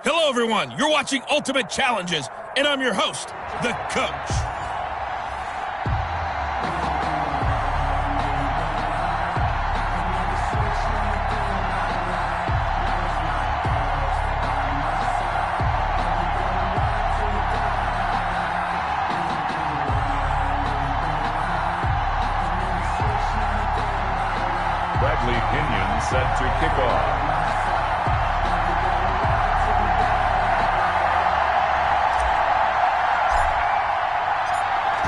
Hello, everyone. You're watching Ultimate Challenges, and I'm your host, the Coach. Bradley Pinion set to kick off.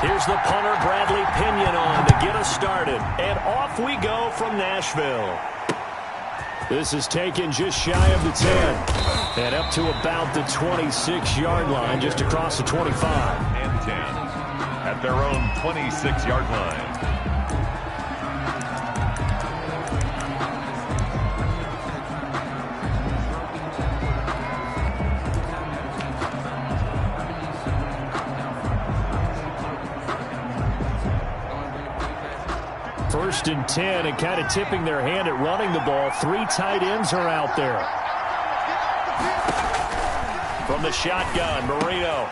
Here's the punter, Bradley Pinion, on to get us started. And off we go from Nashville. This is taken just shy of the 10. And up to about the 26-yard line, just across the 25. And 10 at their own 26-yard line. First and 10, and kind of tipping their hand at running the ball. 3 tight ends are out there. From the shotgun, Marino.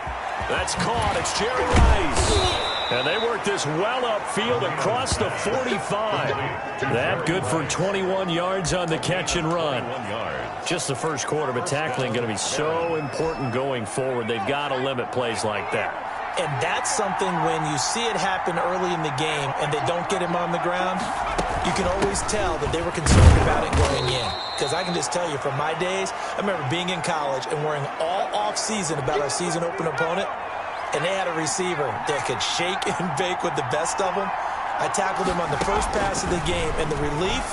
That's caught. It's Jerry Rice. And they work this well upfield across the 45. That good for 21 yards on the catch and run. Just the first quarter, but tackling going to be so important going forward. They've got to limit plays like that. And that's something when you see it happen early in the game and they don't get him on the ground, you can always tell that they were concerned about it going in. Because I can just tell you from my days, I remember being in college and worrying all off-season about our season-open opponent, and they had a receiver that could shake and bake with the best of them. I tackled him on the first pass of the game, and the relief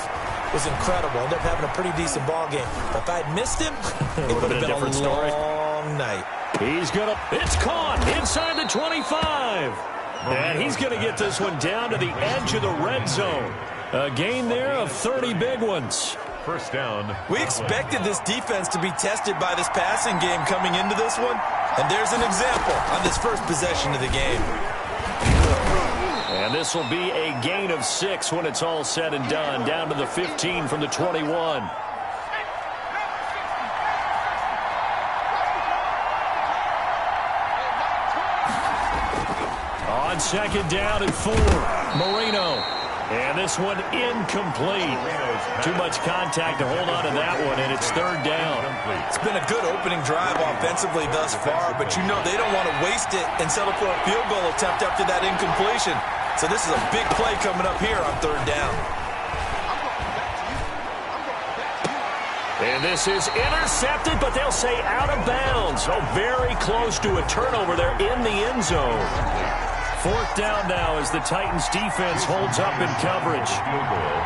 was incredible. I ended up having a pretty decent ball game. But if I had missed him, it would have been a different story. Long night. He's going to, it's caught inside the 25. And he's going to get this one down to the edge of the red zone. A gain there of 30 big ones. First down. We expected this defense to be tested by this passing game coming into this one. And there's an example on this first possession of the game. And this will be a gain of 6 when it's all said and done. Down to the 15 from the 21. On second down and 4, Marino. And this one incomplete. Too much contact to hold on to that one, and it's third down. It's been a good opening drive offensively thus far, but you know they don't want to waste it and settle for a field goal attempt after that incompletion. So this is a big play coming up here on third down. And this is intercepted, but they'll say out of bounds. So very close to a turnover there in the end zone. Fourth down now as the Titans defense holds up in coverage. Field goal,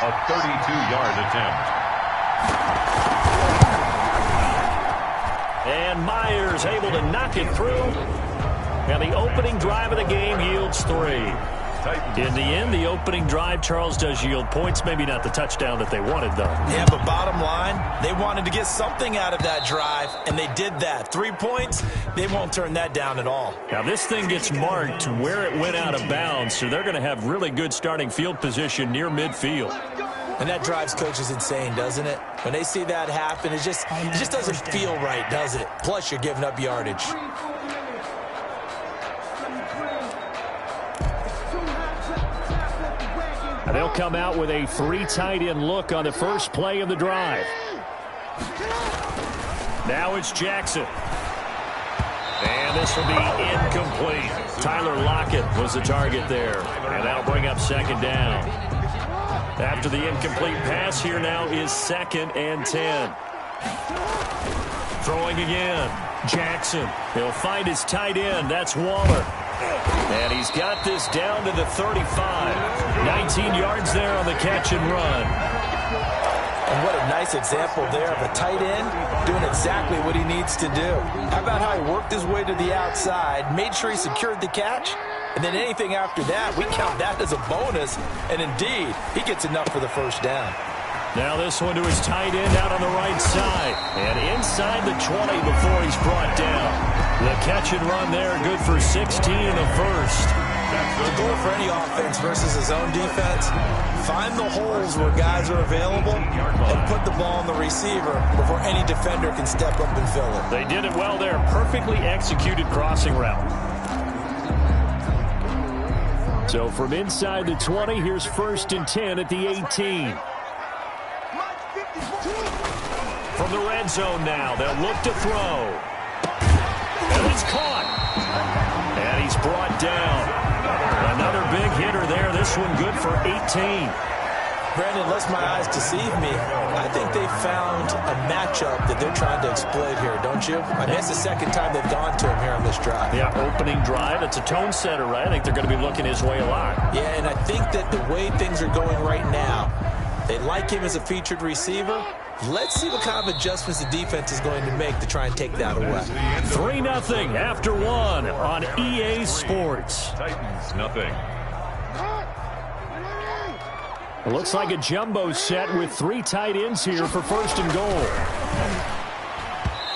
a 32-yard attempt. And Myers able to knock it through. And the opening drive of the game yields 3. In the end, the opening drive, Charles, does yield points. Maybe not the touchdown that they wanted, though. Yeah, but bottom line, they wanted to get something out of that drive, and they did that. 3 points, they won't turn that down at all. Now, this thing gets marked where it went out of bounds, so they're going to have really good starting field position near midfield. And that drives coaches insane, doesn't it? When they see that happen, it just doesn't feel right, does it? Plus, you're giving up yardage. They'll come out with a 3 tight end look on the first play of the drive. Now it's Jackson. And this will be incomplete. Tyler Lockett was the target there. And that'll bring up second down. After the incomplete pass, here now is 2nd and 10. Throwing again. Jackson. He'll find his tight end. That's Waller. And he's got this down to the 35. 19 yards there on the catch and run. And what a nice example there of a tight end doing exactly what he needs to do. How about how he worked his way to the outside, made sure he secured the catch, and then anything after that, we count that as a bonus. And indeed, he gets enough for the first down. Now this one to his tight end out on the right side. And inside the 20 before he's brought down. The catch and run there, good for 16 in the first. The goal for any offense versus his own defense, find the holes where guys are available and put the ball on the receiver before any defender can step up and fill it. They did it well there. Perfectly executed crossing route. So from inside the 20, here's 1st and 10 at the 18. From the red zone now, they'll look to throw. And it's caught. And he's brought down. Another big hitter there. This one good for 18. Brandon, unless my eyes deceive me, I think they found a matchup that they're trying to exploit here, don't you? I mean, it's the second time they've gone to him here on this drive. Yeah, opening drive. It's a tone setter, right? I think they're going to be looking his way a lot. Yeah, and I think that the way things are going right now, they like him as a featured receiver. Let's see what kind of adjustments the defense is going to make to try and take that away. 3-0 after 1 on EA Sports. Titans, nothing. It looks like a jumbo set with 3 tight ends here for 1st and goal.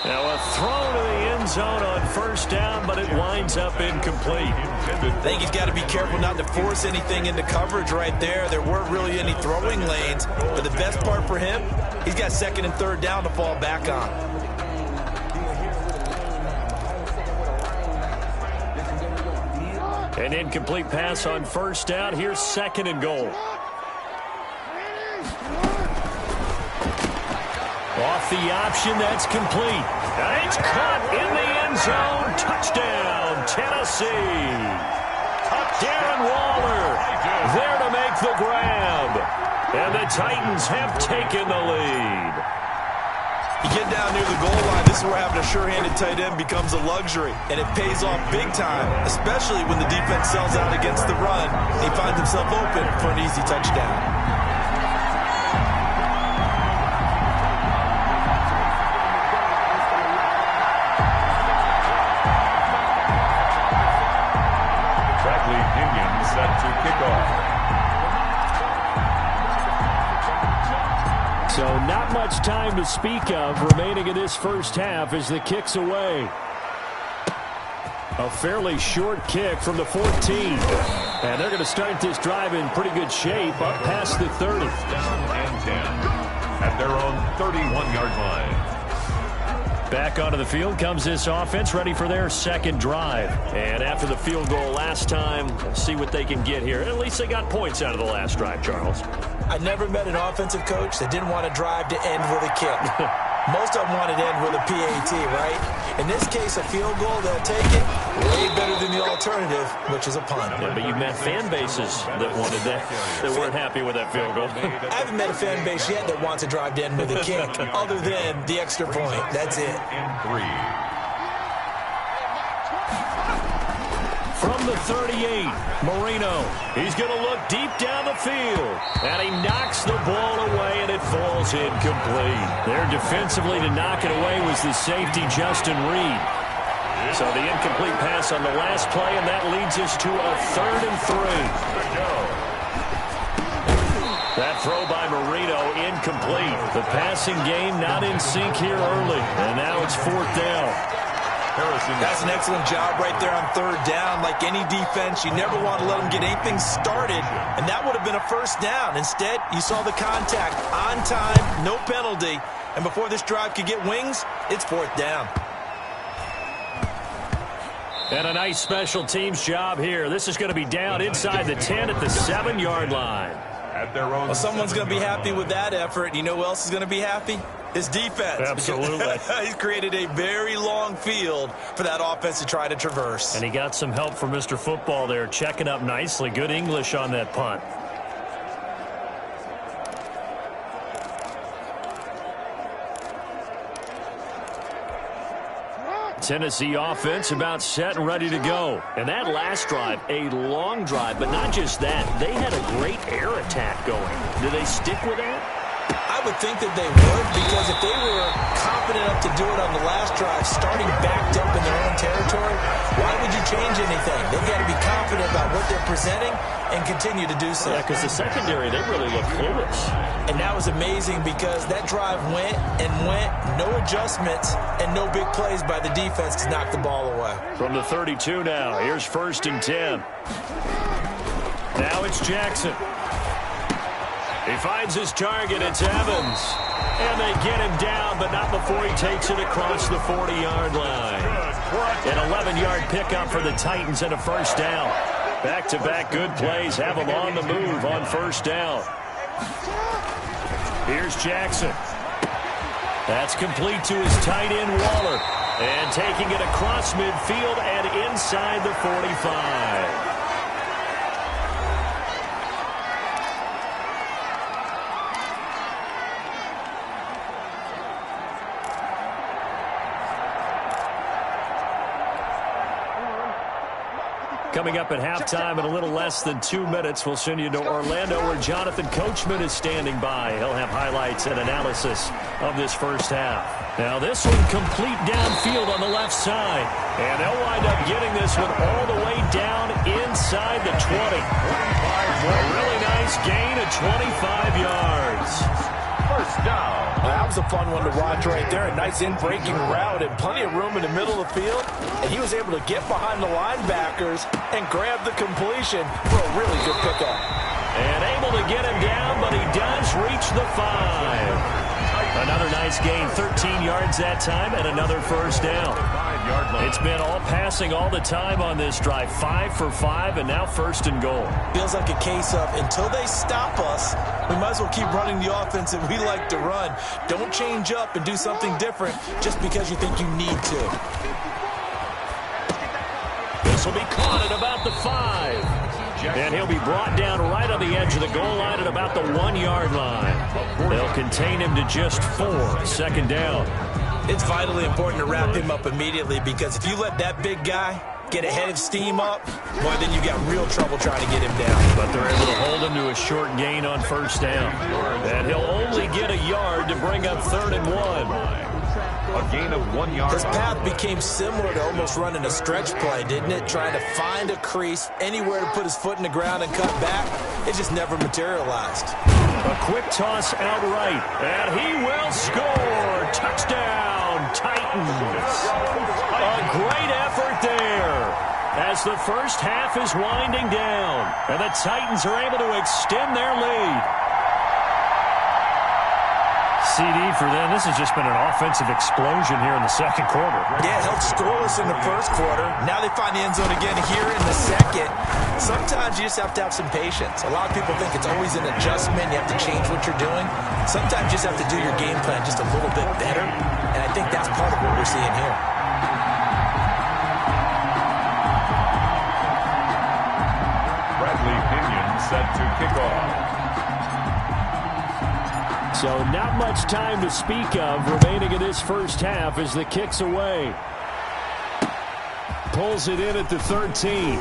Now a throw to the end zone on 1st down, but it winds up incomplete. I think he's got to be careful not to force anything into coverage right there. There weren't really any throwing lanes, but the best part for him, he's got 2nd and 3rd down to fall back on. An incomplete pass on 1st down. Here's 2nd and goal. Off the option, that's complete. And it's caught in the end zone. Touchdown, Tennessee. Darren Waller there to make the grab. And the Titans have taken the lead. You get down near the goal line, this is where having a sure-handed tight end becomes a luxury. And it pays off big time, especially when the defense sells out against the run. He finds himself open for an easy touchdown. Set to kick off. So not much time to speak of remaining in this 1st half as the kick's away. A fairly short kick from the 14. And they're going to start this drive in pretty good shape up past the 30. 1st and 10 at their own 31-yard line. Back onto the field comes this offense, ready for their 2nd drive. And after the field goal last time, see what they can get here. At least they got points out of the last drive, Charles. I never met an offensive coach that didn't want to drive to end with a kick. Most of them wanted to end with a PAT, right? In this case, a field goal, they'll take it. Way better than the alternative, which is a punt. Yeah, but you've met fan bases that wanted that, that weren't happy with that field goal. I haven't met a fan base yet that wants to drive to end with a kick, other than the extra point. That's it. And 3. From the 38, Marino. He's going to look deep down the field. And he knocks the ball away, and it falls incomplete. There defensively to knock it away was the safety, Justin Reed. So the incomplete pass on the last play, and that leads us to a 3rd and 3. That throw by Marino incomplete. The passing game not in sync here early. And now it's 4th down. That's an excellent job right there on 3rd down. Like any defense, you never want to let them get anything started, and that would have been a 1st down. Instead, you saw the contact on time, no penalty, and before this drive could get wings, it's 4th down. And a nice special teams job here. This is going to be down inside the 10 at the 7-yard line. At their own. Well, someone's going to be happy with that effort. You know who else is going to be happy? His defense. Absolutely. He's created a very long field for that offense to try to traverse. And he got some help from Mr. Football there, checking up nicely. Good English on that punt. Tennessee offense about set and ready to go. And that last drive, a long drive, but not just that. They had a great air attack going. Do they stick with that? I would think that they would, because if they were confident enough to do it on the last drive, starting backed up in their own territory, why would you change anything? They've got to be confident about what they're presenting and continue to do so. Yeah, because the secondary, they really look clueless. And that was amazing because that drive went and went, no adjustments, and no big plays by the defense to knock the ball away. From the 32 now, here's 1st and 10. Now it's Jackson. He finds his target. It's Evans. And they get him down, but not before he takes it across the 40-yard line. An 11-yard pickup for the Titans and a 1st down. Back-to-back good plays have them on the move on 1st down. Here's Jackson. That's complete to his tight end, Waller. And taking it across midfield and inside the 45. Coming up at halftime in a little less than 2 minutes, we'll send you to Orlando where Jonathan Coachman is standing by. He'll have highlights and analysis of this first half. Now this one complete downfield on the left side. And they'll wind up getting this one all the way down inside the 20. A really nice gain of 25 yards. 1st down. That was a fun one to watch right there. A nice in-breaking route and plenty of room in the middle of the field. And he was able to get behind the linebackers and grab the completion for a really good pickup. And able to get him down, but he does reach the 5. Another nice gain, 13 yards that time, and another 1st down. It's been all passing all the time on this drive. 5 for 5, and now 1st and goal. Feels like a case of until they stop us, we might as well keep running the offense that we like to run. Don't change up and do something different just because you think you need to. This will be caught at about the 5. And he'll be brought down right on the edge of the goal line at about the 1-yard line. They'll contain him to just 4. 2nd down. It's vitally important to wrap him up immediately because if you let that big guy get a head of steam up, boy, then you got real trouble trying to get him down. But they're able to hold him to a short gain on 1st down. And he'll only get a yard to bring up 3rd and 1. A gain of 1 yard. His path became similar to almost running a stretch play, didn't it? Trying to find a crease, anywhere to put his foot in the ground and cut back. It just never materialized. A quick toss outright, and he will score. Touchdown, Titans. A great effort there as the first half is winding down, and the Titans are able to extend their lead. CD for them. This has just been an offensive explosion here in the 2nd quarter. Yeah, held scoreless in the 1st quarter. Now they find the end zone again here in the 2nd. Sometimes you just have to have some patience. A lot of people think it's always an adjustment. You have to change what you're doing. Sometimes you just have to do your game plan just a little bit better. And I think that's part of what we're seeing here. Bradley Pinion set to kick off. So not much time to speak of remaining in this first half as the kick's away. Pulls it in at the 13.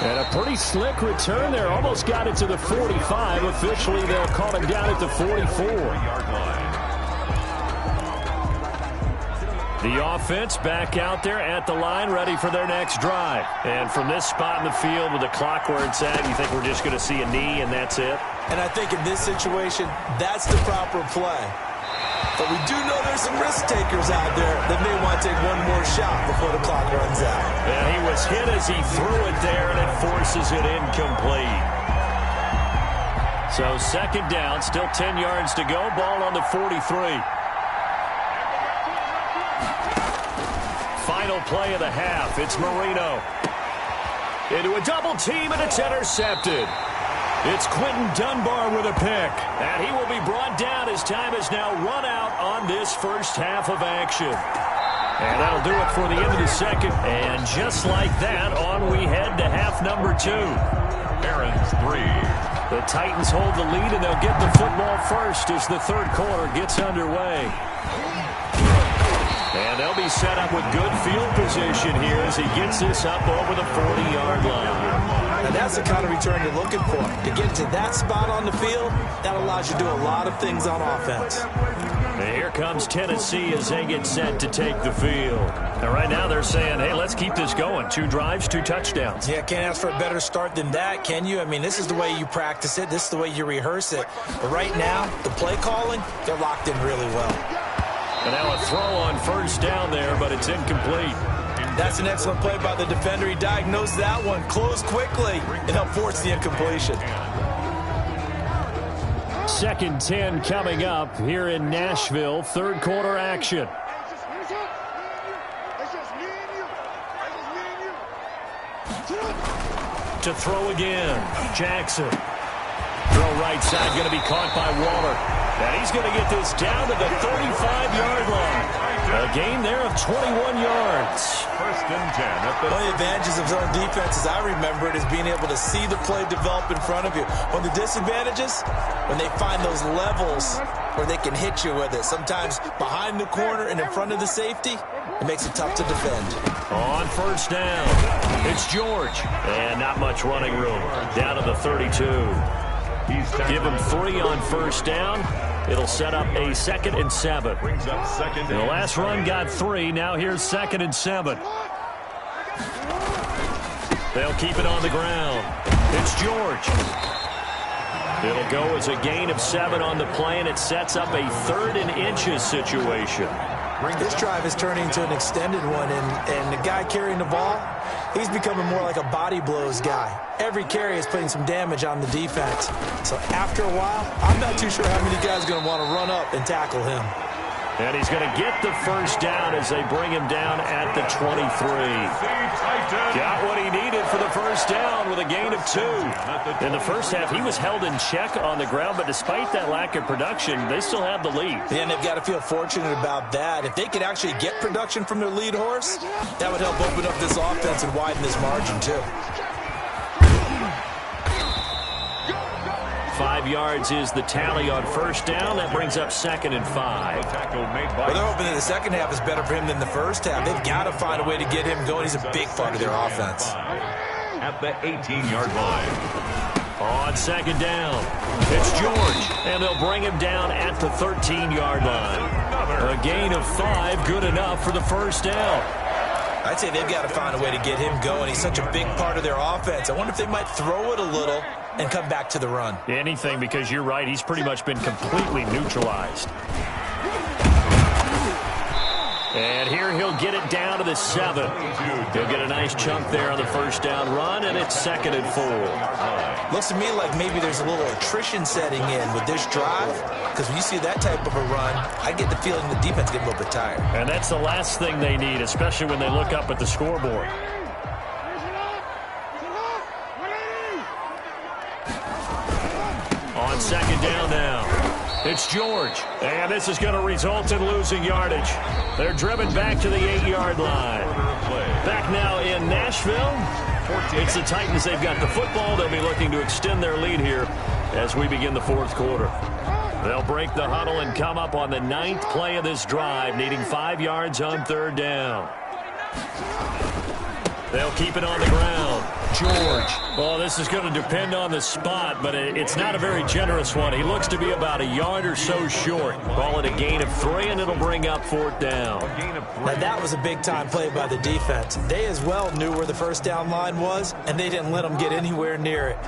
And a pretty slick return there. Almost got it to the 45. Officially, they'll call him down at the 44. The offense back out there at the line, ready for their next drive. And from this spot in the field with the clock where it's at, you think we're just going to see a knee and that's it? And I think in this situation, that's the proper play. But we do know there's some risk takers out there that may want to take one more shot before the clock runs out. And he was hit as he threw it there, and it forces it incomplete. So 2nd down, still 10 yards to go. Ball on the 43. Final play of the half. It's Marino. Into a double team, and it's intercepted. It's Quentin Dunbar with a pick. And he will be brought down as time has now run out on this first half of action. And that'll do it for the end of the 2nd. And just like that, on we head to half number 2. Aaron's 3. The Titans hold the lead, and they'll get the football first as the 3rd quarter gets underway. And they'll be set up with good field position here as he gets this up over the 40-yard line. And that's the kind of return you're looking for. To get to that spot on the field, that allows you to do a lot of things on offense. And here comes Tennessee as they get set to take the field. And right now they're saying, hey, let's keep this going. 2 drives, 2 touchdowns. Yeah, can't ask for a better start than that, can you? I mean, this is the way you practice it. This is the way you rehearse it. But right now, the play calling, they're locked in really well. And now a throw on first down there, but it's incomplete. That's an excellent play by the defender. He diagnosed that one, closed quickly, and helped force the incompletion. 2nd and 10 coming up here in Nashville. 3rd quarter action. To throw again, Jackson. Throw right side, going to be caught by Waller. And he's going to get this down to the 35-yard line. A gain there of 21 yards. 1st and 10. One of the advantages of zone defense, as I remember it, is being able to see the play develop in front of you. One of the disadvantages, when they find those levels where they can hit you with it. Sometimes behind the corner and in front of the safety, it makes it tough to defend. On first down, it's George. And not much running room. Down to the 32. Give him 3 on first down. It'll set up a 2nd and 7. The last run got 3. Now here's 2nd and 7. They'll keep it on the ground. It's George. It'll go as a gain of 7 on the play, and it sets up a 3rd and inches situation. This drive is turning into an extended one, and the guy carrying the ball, he's becoming more like a body blows guy. Every carry is putting some damage on the defense. So after a while, I'm not too sure how many guys are going to want to run up and tackle him. And he's going to get the first down as they bring him down at the 23. Got what he needed for the first down with a gain of 2. In the first half, he was held in check on the ground, but despite that lack of production, they still have the lead. Yeah, and they've got to feel fortunate about that. If they could actually get production from their lead horse, that would help open up this offense and widen this margin, too. 5 yards is the tally on first down. That brings up 2nd and 5. Well, they're hoping that the second half is better for him than the first half. They've got to find a way to get him going. He's a big part of their offense. At the 18-yard line. On 2nd down, it's George. And they'll bring him down at the 13-yard line. A gain of 5, good enough for the first down. I'd say they've got to find a way to get him going. He's such a big part of their offense. I wonder if they might throw it a little and come back to the run. Anything, because you're right, he's pretty much been completely neutralized. And here he'll get it down to the 7. He'll get a nice chunk there on the first down run, and it's 2nd and 4. Looks to me like maybe there's a little attrition setting in with this drive, because when you see that type of a run, I get the feeling the defense gets a little bit tired. And that's the last thing they need, especially when they look up at the scoreboard. On 2nd down now, it's George. And this is going to result in losing yardage. They're driven back to the 8-yard line. Back now in Nashville. It's the Titans. They've got the football. They'll be looking to extend their lead here as we begin the 4th quarter. They'll break the huddle and come up on the 9th play of this drive, needing 5 yards on 3rd down. They'll keep it on the ground. George. Well, this is going to depend on the spot, but it's not a very generous one. He looks to be about a yard or so short. Call it a gain of 3, and it'll bring up 4th down. Now, that was a big-time play by the defense. They as well knew where the first down line was, and they didn't let them get anywhere near it.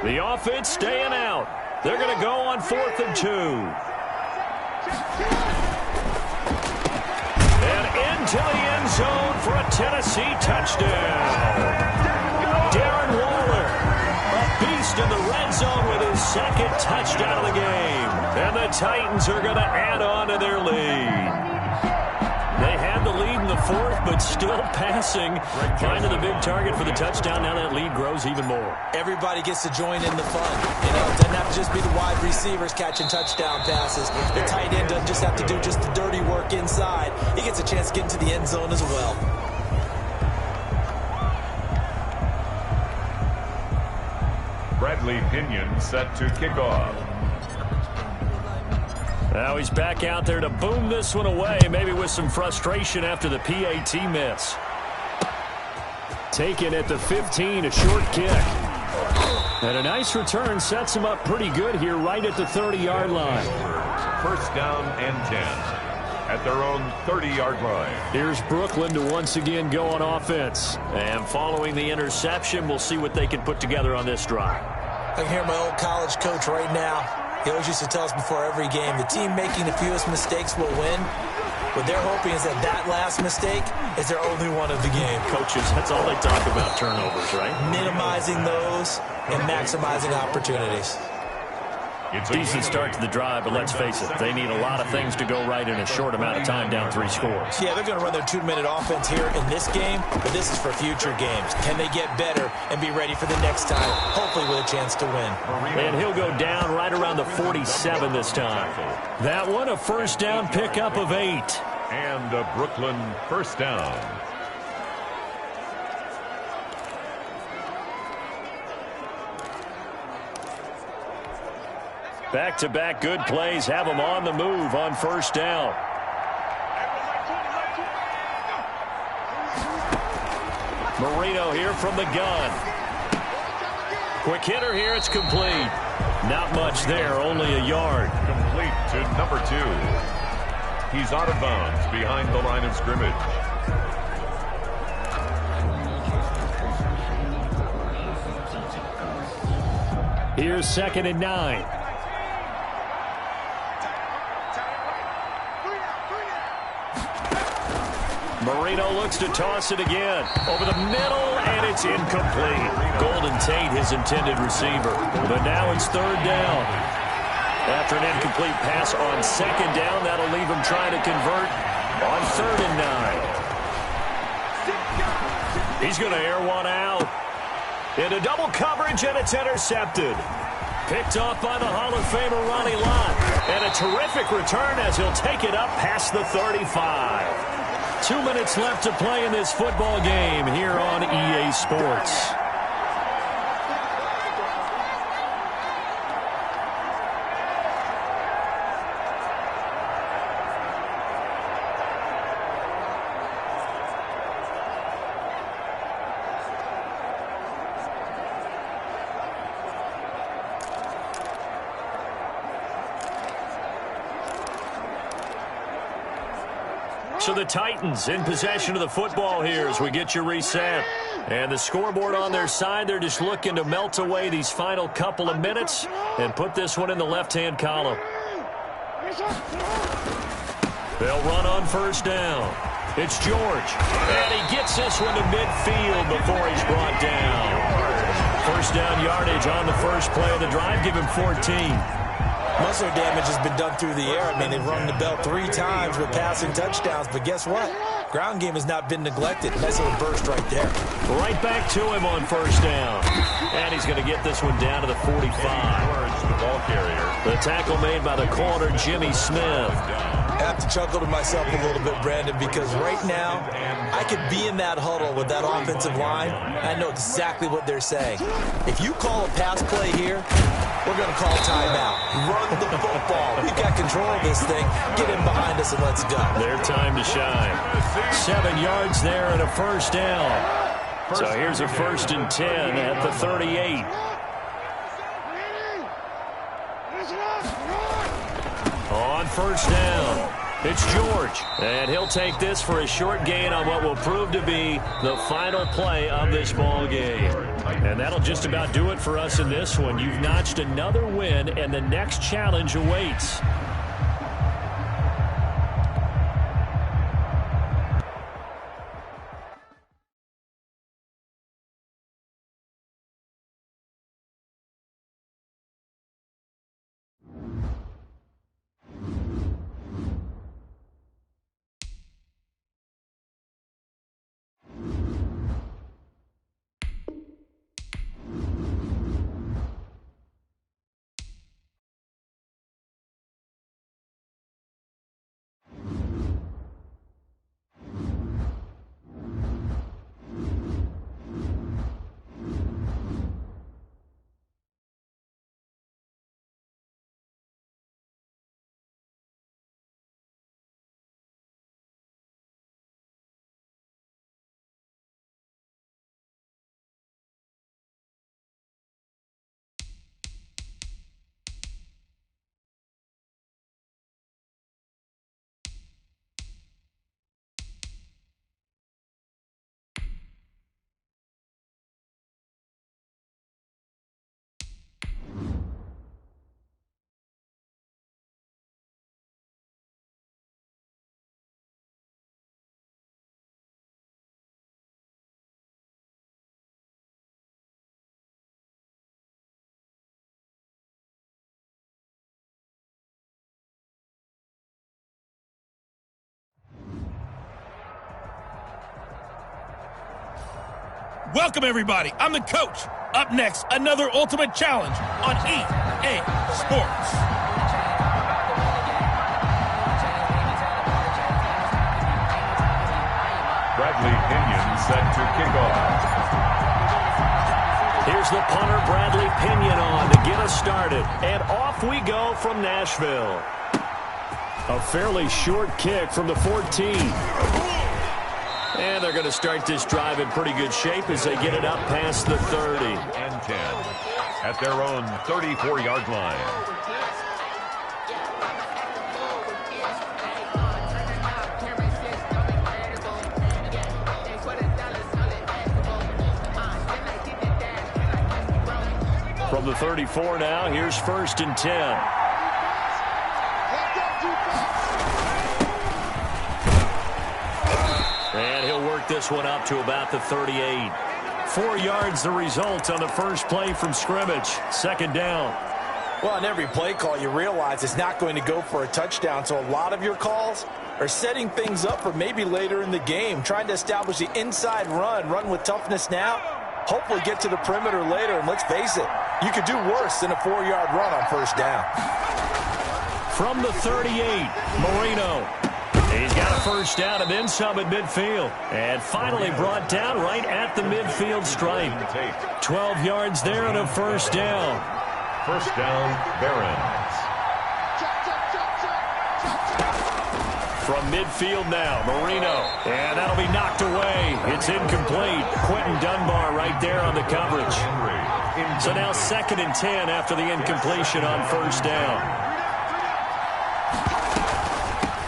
The offense staying out. They're going to go on 4th and 2. And into the end zone for a Tennessee touchdown. Darren Waller, a beast in the red zone with his 2nd touchdown of the game. And the Titans are going to add on to their lead. They had the lead in the 4th, but still passing. Finding the big target for the touchdown. Now that lead grows even more. Everybody gets to join in the fun. You know, it doesn't have to just be the wide receivers catching touchdown passes. The tight end doesn't just have to do just the dirty work inside. He gets a chance to get into the end zone as well. Bradley Pinion set to kick off. Now he's back out there to boom this one away, maybe with some frustration after the PAT miss. Taken at the 15, a short kick. And a nice return sets him up pretty good here right at the 30-yard line. First down and 10 at their own 30-yard line. Here's Brooklyn to once again go on offense. And following the interception, we'll see what they can put together on this drive. I can hear my old college coach right now. He always used to tell us before every game, the team making the fewest mistakes will win. What they're hoping is that last mistake is their only one of the game. Coaches, that's all they talk about, turnovers, right? Minimizing those and maximizing opportunities. It's a decent start to the drive, but let's face it, they need a lot of things to go right in a short amount of time, down 3 scores. Yeah, they're going to run their 2-minute offense here in this game, but this is for future games. Can they get better and be ready for the next time, hopefully with a chance to win? And he'll go down right around the 47 this time. That one, a first down pickup of 8. And a Brooklyn first down. Back-to-back good plays have them on the move on first down. Marino here from the gun. Quick hitter here, it's complete. Not much there, only a yard. Complete to number 2. He's out of bounds behind the line of scrimmage. Here's 2nd and 9. Marino looks to toss it again. Over the middle, and it's incomplete. Golden Tate, his intended receiver. But now it's 3rd down. After an incomplete pass on 2nd down, that'll leave him trying to convert on 3rd and 9. He's going to air one out. Into double coverage, and it's intercepted. Picked off by the Hall of Famer Ronnie Lott. And a terrific return as he'll take it up past the 35. 2 minutes left to play in this football game here on EA Sports. So the Titans in possession of the football here as we get you reset. And the scoreboard on their side, they're just looking to melt away these final couple of minutes and put this one in the left-hand column. They'll run on first down. It's George. And he gets this one to midfield before he's brought down. First down yardage on the first play of the drive. Give him 14. Most of their damage has been done through the air. I mean, they've rung the bell 3 times with passing touchdowns, but guess what? Ground game has not been neglected. Nice little burst right there. Right back to him on first down. And he's going to get this one down to the 45. The ball carrier. The tackle made by the corner, Jimmy Smith. I have to chuckle to myself a little bit, Brandon, because right now I could be in that huddle with that offensive line. I know exactly what they're saying. If you call a pass play here, we're going to call timeout. Run the football. We've got control of this thing. Get in behind us and let's go. Their time to shine. 7 yards there and a first down. So here's a 1st and 10 at the 38. On first down, it's George. And he'll take this for a short gain on what will prove to be the final play of this ball game. And that'll just about do it for us in this one. You've notched another win, and the next challenge awaits. Welcome, everybody. I'm the coach. Up next, another Ultimate Challenge on EA Sports. Bradley Pinion set to kick off. Here's the punter, Bradley Pinion, on to get us started. And off we go from Nashville. A fairly short kick from the 14. And they're going to start this drive in pretty good shape as they get it up past the 30. And 10 at their own 34-yard line. From the 34 now, here's 1st and 10. And he'll work this one up to about the 38. 4 yards the result on the first play from scrimmage. 2nd down. Well, on every play call, you realize it's not going to go for a touchdown, so a lot of your calls are setting things up for maybe later in the game, trying to establish the inside run with toughness now, hopefully get to the perimeter later, and let's face it, you could do worse than a 4-yard run on 1st down. From the 38, Marino. He's got a 1st down and then some at midfield. And finally brought down right at the midfield stripe. 12 yards there and a 1st down. 1st down, Barons. From midfield now, Marino. And that'll be knocked away. It's incomplete. Quentin Dunbar right there on the coverage. So now 2nd and 10 after the incompletion on 1st down.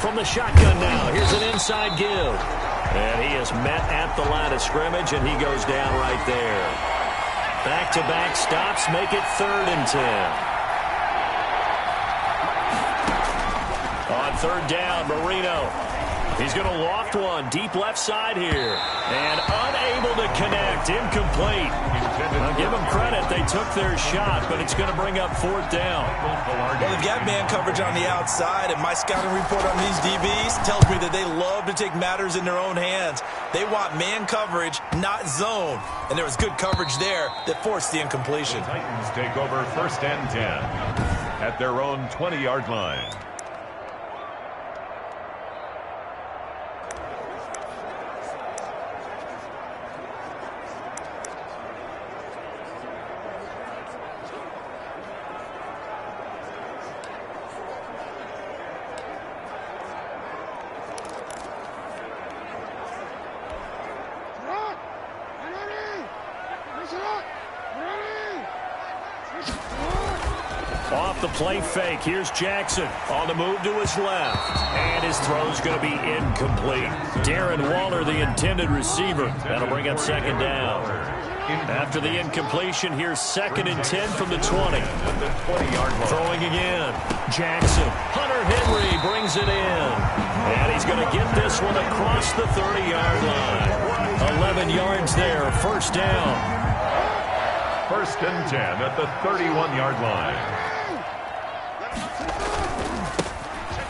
From the shotgun now, here's an inside give. And he is met at the line of scrimmage, and he goes down right there. Back-to-back stops make it 3rd and 10. On 3rd down, Marino. He's going to loft one deep left side here. And unable to connect, incomplete. I'll give them credit, they took their shot, but it's going to bring up 4th down. Well, they've got man coverage on the outside, and my scouting report on these DBs tells me that they love to take matters in their own hands. They want man coverage, not zone. And there was good coverage there that forced the incompletion. The Titans take over 1st and 10 at their own 20-yard line. Off the play fake, here's Jackson on the move to his left. And his throw's going to be incomplete. Darren Waller, the intended receiver. That'll bring up 2nd down. After the incompletion, here's 2nd and 10 from the 20. Throwing again. Jackson. Hunter Henry brings it in. And he's going to get this one across the 30-yard line. 11 yards there, 1st down. 1st and 10 at the 31-yard line.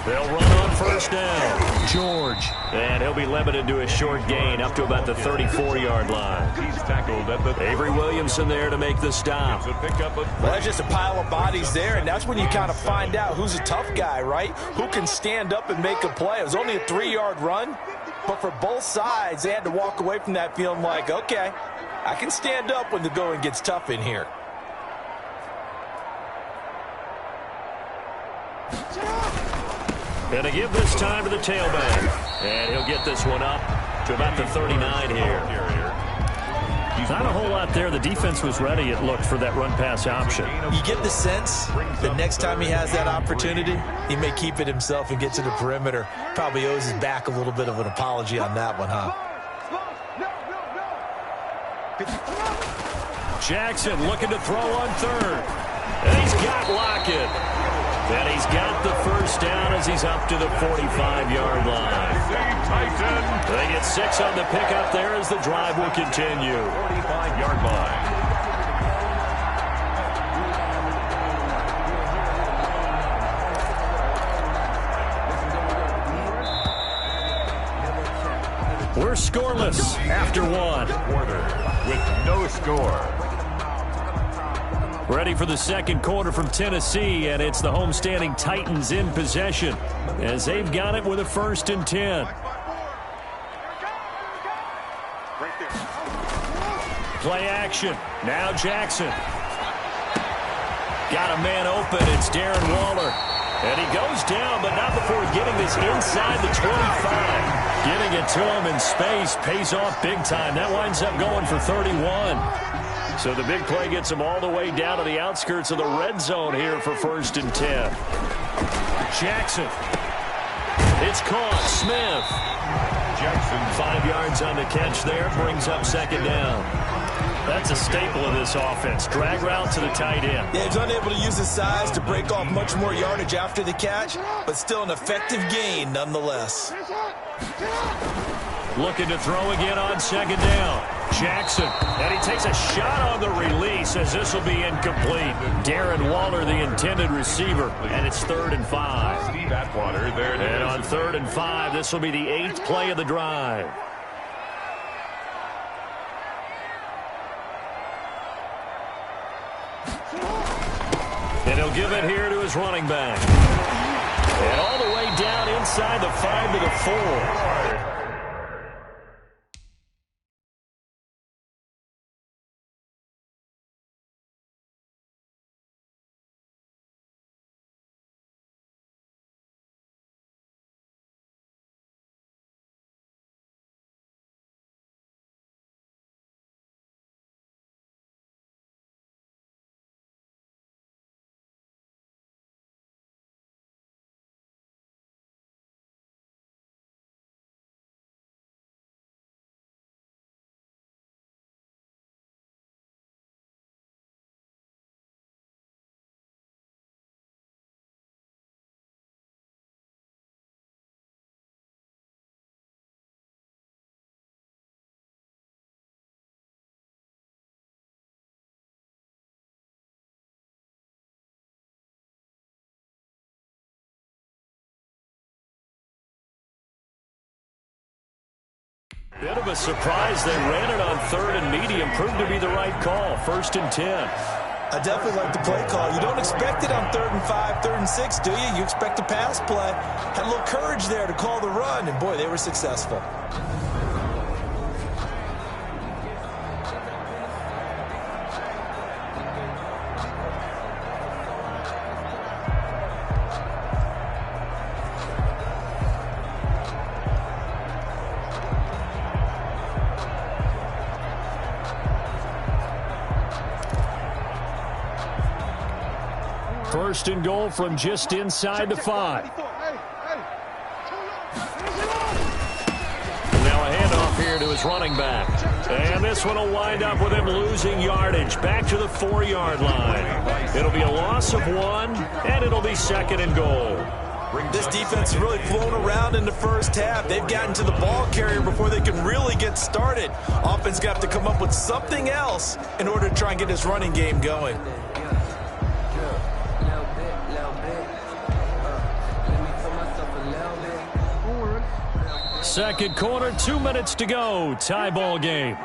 They'll run on 1st down. George. And he'll be limited to a short gain up to about the 34-yard line. He's tackled at the Avery Williamson there to make the stop. Well, that's just a pile of bodies there, and that's when you kind of find out who's a tough guy, right? Who can stand up and make a play. It was only a 3-yard run, but for both sides, they had to walk away from that feeling like, okay, I can stand up when the going gets tough in here. And to give this time to the tailback. And he'll get this one up to about the 39 here. Not a whole lot there. The defense was ready, it looked, for that run-pass option. You get the sense that next time he has that opportunity, he may keep it himself and get to the perimeter. Probably owes his back a little bit of an apology on that one, huh? Jackson looking to throw on 3rd. And he's got Lockett. And he's got the 1st down as he's up to the 45-yard line. They get 6 on the pickup there as the drive will continue. 45-yard line. We're scoreless after 1. Quarter with no score. Ready for the second quarter from Tennessee, and it's the homestanding Titans in possession as they've got it with a 1st and 10. Play action. Now Jackson. Got a man open. It's Darren Waller. And he goes down, but not before getting this inside the 25. Getting it to him in space pays off big time. That winds up going for 31. So the big play gets him all the way down to the outskirts of the red zone here for 1st and 10. Jackson. It's caught. Smith. Jackson. 5 yards on the catch there. Brings up 2nd down. That's a staple of this offense. Drag route to the tight end. Yeah, he's unable to use his size to break off much more yardage after the catch, but still an effective gain nonetheless. Looking to throw again on 2nd down. Jackson. And he takes a shot on the release as this will be incomplete. Darren Waller, the intended receiver. And it's 3rd and 5. Atwater there. And on 3rd and 5, this will be the 8th play of the drive. And he'll give it here to his running back. And all the way down inside the 5 to the 4. Bit of a surprise. They ran it on 3rd and medium. Proved to be the right call. 1st and 10. I definitely like the play call. You don't expect it on 3rd and 5, 3rd and 6, do you? You expect a pass play. Had a little courage there to call the run, and boy, they were successful. First and goal from just inside the 5. Now a handoff here to his running back. And this one will wind up with him losing yardage. Back to the 4-yard line. It'll be a loss of 1, and it'll be 2nd and goal. This defense has really flown around in the first half. They've gotten to the ball carrier before they can really get started. Offense got to come up with something else in order to try and get this running game going. Second quarter, 2 minutes to go. Tie ball game.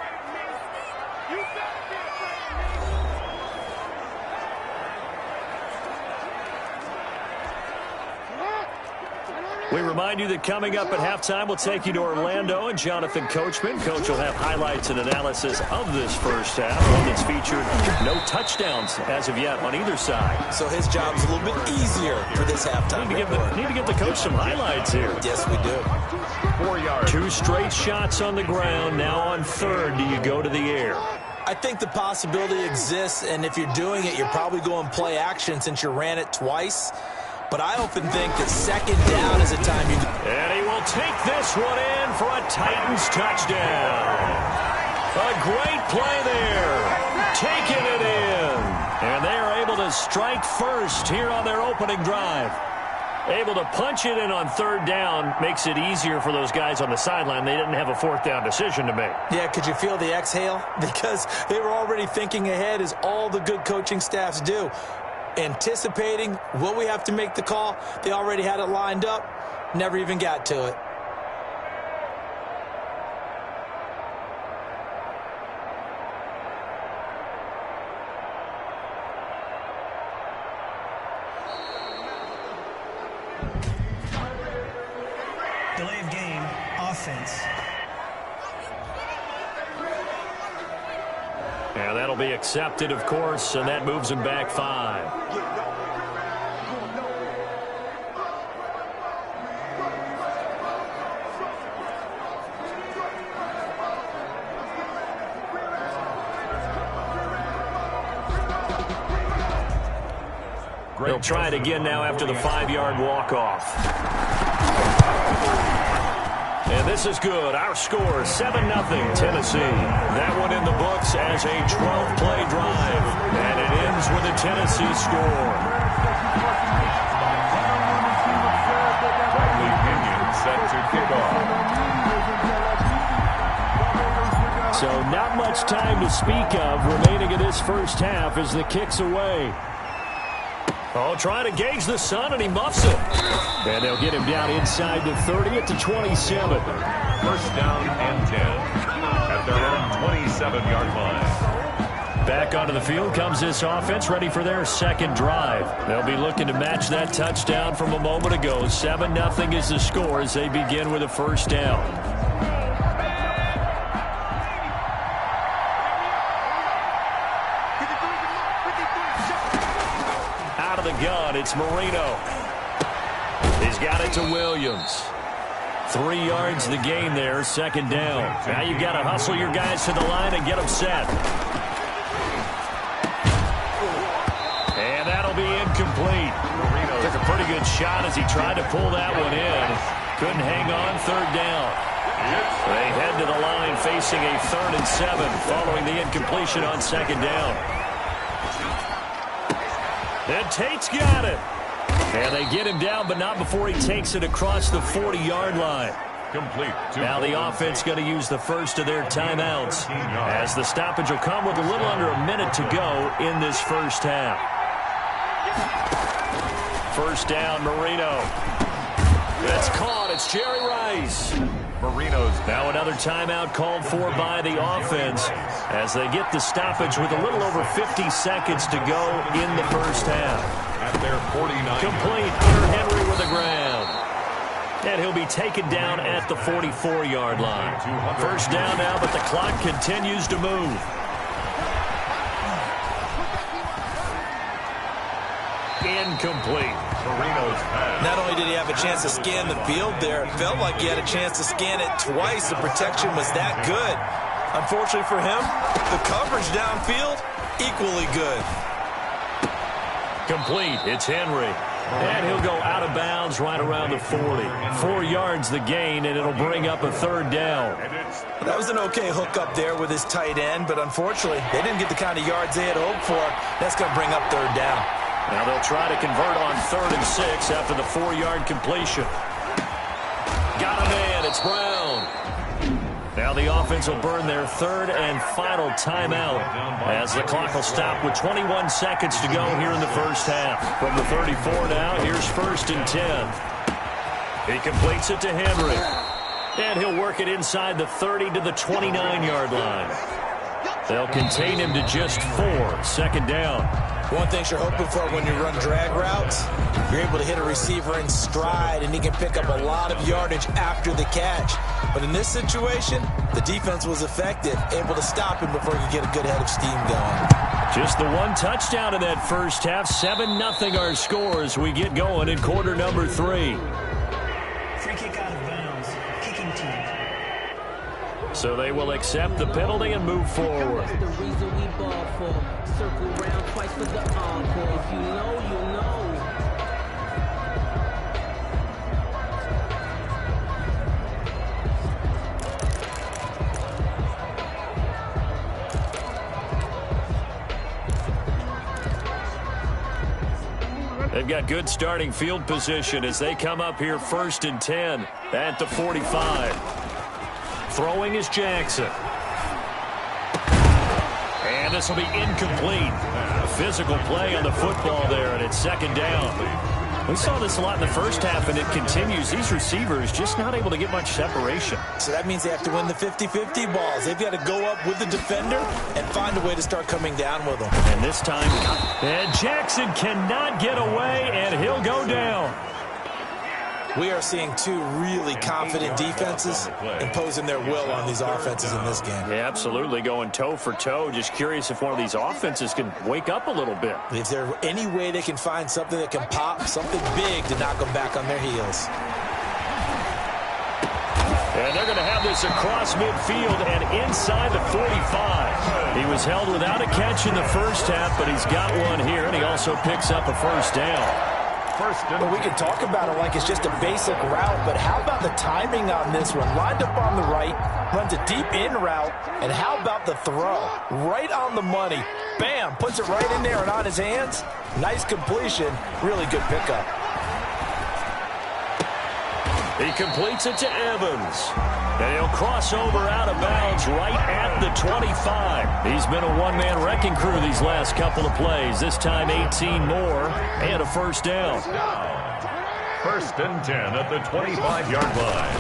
We remind you that coming up at halftime, we'll take you to Orlando and Jonathan Coachman. Coach will have highlights and analysis of this first half, one that's featured no touchdowns as of yet on either side. So his job's a little bit easier for this halftime. Need to give the coach some highlights here. Yes, we do. 4 yards. 2 straight shots on the ground. Now on 3rd, do you go to the air? I think the possibility exists, and if you're doing it, you're probably going play action since you ran it twice. But I often think that 2nd down is a time you... And he will take this one in for a Titans touchdown. A great play there. Taking it in. And they are able to strike first here on their opening drive. Able to punch it in on 3rd down makes it easier for those guys on the sideline. They didn't have a 4th down decision to make. Yeah, could you feel the exhale? Because they were already thinking ahead, as all the good coaching staffs do. Anticipating what we have to make the call. They already had it lined up. Never even got to it. offense. And that'll be accepted, of course, and that moves him back 5. They'll try it again now after the 5-yard walk-off. And this is good. Our score, 7-0 Tennessee. That one in the books as a 12-play drive. And it ends with a Tennessee score. The Union set to kick off. So not much time to speak of remaining in this first half as the kick's away. Oh, trying to gauge the sun, and he muffs it. And they'll get him down inside the 30 at the 27. First down and 10 at their own 27-yard line. Back onto the field comes this offense, ready for their second drive. They'll be looking to match that touchdown from a moment ago. 7-0 is the score as they begin with a first down. Gun, it's Marino. He's got it to Williams. 3 yards the gain there, second down. Now you've got to hustle your guys to the line and get them set. And that'll be incomplete. Marino took a pretty good shot as he tried to pull that one in. Couldn't hang on, third down. They head to the line facing a 3rd and 7 following the incompletion on second down. And Tate's got it. And they get him down, but not before he takes it across the 40-yard line. Complete. Now the offense going to use the first of their timeouts as the stoppage will come with a little under a minute to go in this first half. First down, Marino. That's caught. It's Jerry Rice. Marino's now another timeout called for by the offense as they get the stoppage with a little over 50 seconds to go in the first half. At their 49. Complete. Hunter Henry with the ground. And he'll be taken down at the 44-yard line. First down now, but the clock continues to move. Incomplete. Not only did he have a chance to scan the field there, it felt like he had a chance to scan it twice. The protection was that good. Unfortunately for him, the coverage downfield, equally good. Complete. It's Henry. And he'll go out of bounds right around the 40. 4 yards the gain, and it'll bring up a third down. That was an okay hook up there with his tight end, but unfortunately, they didn't get the kind of yards they had hoped for. That's going to bring up third down. Now they'll try to convert on 3rd and 6 after the 4-yard completion. Got a man. It's Brown. Now the offense will burn their 3rd and final timeout as the clock will stop with 21 seconds to go here in the first half. From the 34 now, here's 1st and 10. He completes it to Henry. And he'll work it inside the 30 to the 29-yard line. They'll contain him to just 4. Second down. One thing you're hoping for when you run drag routes, you're able to hit a receiver in stride, and he can pick up a lot of yardage after the catch. But in this situation, the defense was effective, able to stop him before he could get a good head of steam going. Just the one touchdown in that first half. 7-0 our score as we get going in quarter number 3. Free kick out of bounds. Kicking team. So they will accept the penalty and move forward. That's the reason we ball for. Circle round twice for the encore. If you know, you know. They've got good starting field position as they come up here 1st and 10 at the 45. Throwing is Jackson. And this will be incomplete. A physical play on the football there, and it's second down. We saw this a lot in the first half, and it continues. These receivers just not able to get much separation. So that means they have to win the 50-50 balls. They've got to go up with the defender and find a way to start coming down with them. And this time, and Jackson cannot get away, and he'll go down. We are seeing two really confident defenses imposing their will on these offenses in this game. Yeah, absolutely, going toe for toe. Just curious if one of these offenses can wake up a little bit. Is there any way they can find something that can pop, something big to knock them back on their heels? And they're going to have this across midfield and inside the 45. He was held without a catch in the first half, but he's got one here, and he also picks up a first down. Well, we can talk about it like it's just a basic route, but how about the timing on this one? Lined up on the right, runs a deep in route, and how about the throw? Right on the money. Bam, puts it right in there and on his hands. Nice completion, really good pickup. He completes it to Evans. And he'll cross over out of bounds right at the 25. He's been a one-man wrecking crew these last couple of plays. This time 18 more and a first down. First and 10 at the 25-yard line.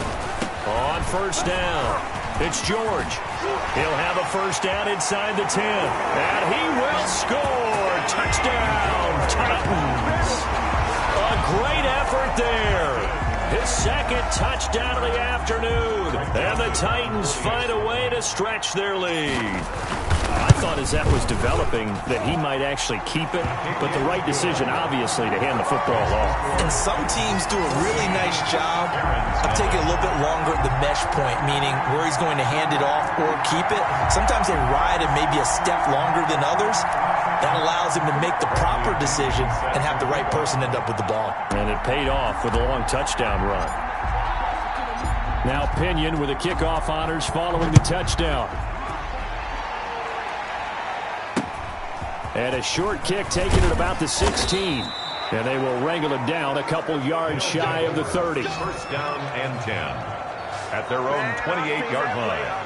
On first down, it's George. He'll have a first down inside the 10. And he will score. Touchdown, Titans. A great effort there. His second touchdown of the afternoon. And the Titans find a way to stretch their lead. I thought as that was developing that he might actually keep it, but the right decision, obviously, to hand the football off. And some teams do a really nice job of taking a little bit longer at the mesh point, meaning where he's going to hand it off or keep it. Sometimes they ride it maybe a step longer than others. That allows him to make the proper decision and have the right person end up with the ball. And it paid off with a long touchdown run. Now Pinion with the kickoff honors following the touchdown. And a short kick taken at about the 16. And they will wrangle it down a couple yards shy of the 30. First down and 10 at their own 28-yard line.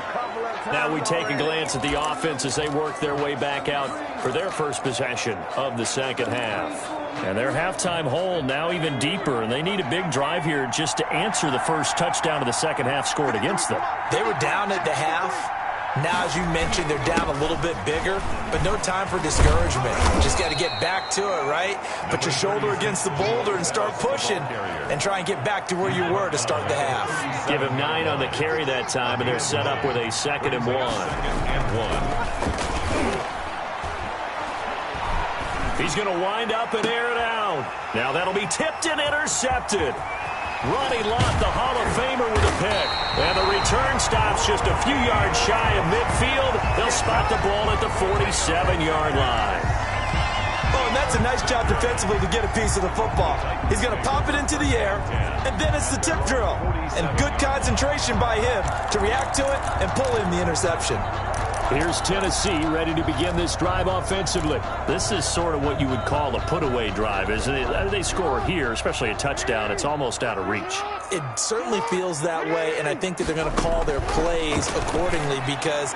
Now we take a glance at the offense as they work their way back out for their first possession of the second half. And their halftime hole now even deeper, and they need a big drive here just to answer the first touchdown of the second half scored against them. They were down at the half. Now, as you mentioned, they're down a little bit bigger, but no time for discouragement. Just got to get back to it, right? Put your shoulder against the boulder and start pushing and try and get back to where you were to start the half. Give him 9 on the carry that time, and they're set up with a 2nd and 1. He's going to wind up and air it out. Now that'll be tipped and intercepted. Ronnie Lott, the Hall of Famer, with a pick. And the return stops just a few yards shy of midfield. They'll spot the ball at the 47-yard line. Oh, and that's a nice job defensively to get a piece of the football. He's going to pop it into the air, and then it's the tip drill. And good concentration by him to react to it and pull in the interception. Here's Tennessee ready to begin this drive offensively. This is sort of what you would call a put-away drive, isn't it? They score here, especially a touchdown. It's almost out of reach. It certainly feels that way, and I think that they're going to call their plays accordingly because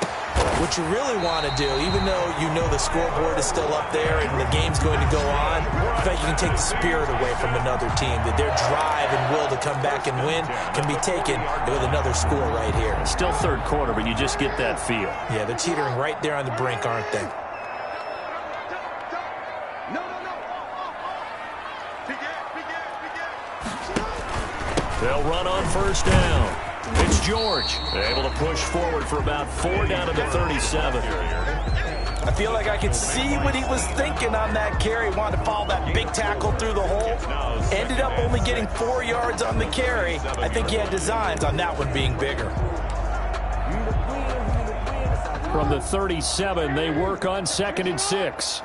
what you really want to do, even though you know the scoreboard is still up there and the game's going to go on, I think you can take the spirit away from another team, that their drive and will to come back and win can be taken with another score right here. Still third quarter, but you just get that feel. Yeah, they're teetering right there on the brink, aren't they? They'll run on first down. It's George. They're able to push forward for about 4 down to the 37. I feel like I could see what he was thinking on that carry. Wanted to follow that big tackle through the hole. Ended up only getting 4 yards on the carry. I think he had designs on that one being bigger. From the 37, they work on 2nd and 6.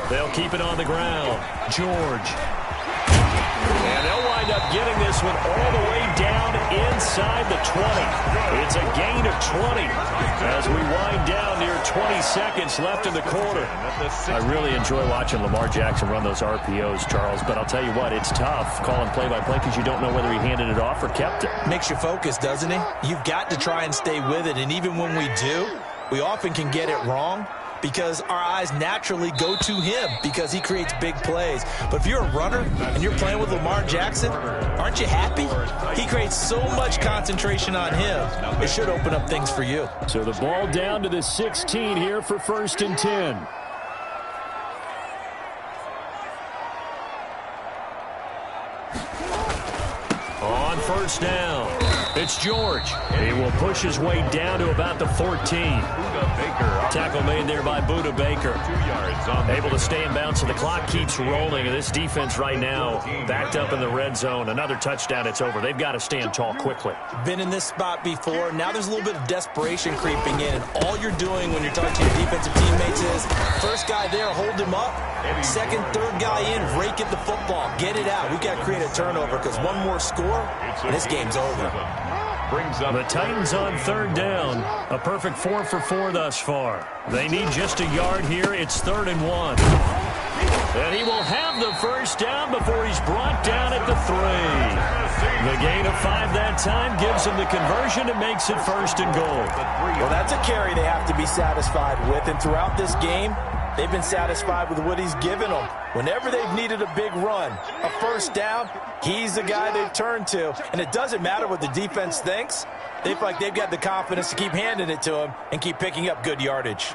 They'll keep it on the ground. George. And they'll wind up getting this one all the way down inside the 20. It's a gain of 20 as we wind down near 20 seconds left in the quarter. I really enjoy watching Lamar Jackson run those RPOs, Charles, but I'll tell you what, it's tough calling play-by-play because you don't know whether he handed it off or kept it. Makes you focus, doesn't he? You've got to try and stay with it, and even when we do, we often can get it wrong because our eyes naturally go to him because he creates big plays. But if you're a runner and you're playing with Lamar Jackson, aren't you happy? He creates so much concentration on him. It should open up things for you. So the ball down to the 16 here for 1st and 10. first down. It's George. He will push his way down to about the 14. Tackle made there by Buda Baker. 2 yards on Able to stay in bounds, so the clock keeps rolling. And this defense right now backed up in the red zone. Another touchdown, it's over. They've got to stand tall quickly. Been in this spot before. Now there's a little bit of desperation creeping in. And all you're doing when you're talking to your defensive teammates is, first guy there, hold him up. Second, third guy in, rake at the football. Get it out. We've got to create a turnover because one more score, and this game's over. Brings up The Titans on third down. A perfect 4 for 4 thus far. They need just a yard here. It's 3rd and 1. And he will have the first down before he's brought down at the 3. The gain of 5 that time gives him the conversion and makes it 1st and goal. Well, that's a carry they have to be satisfied with. And throughout this game, they've been satisfied with what he's given them. Whenever they've needed a big run, a first down, he's the guy they've turned to. And it doesn't matter what the defense thinks. They feel like they've got the confidence to keep handing it to him and keep picking up good yardage.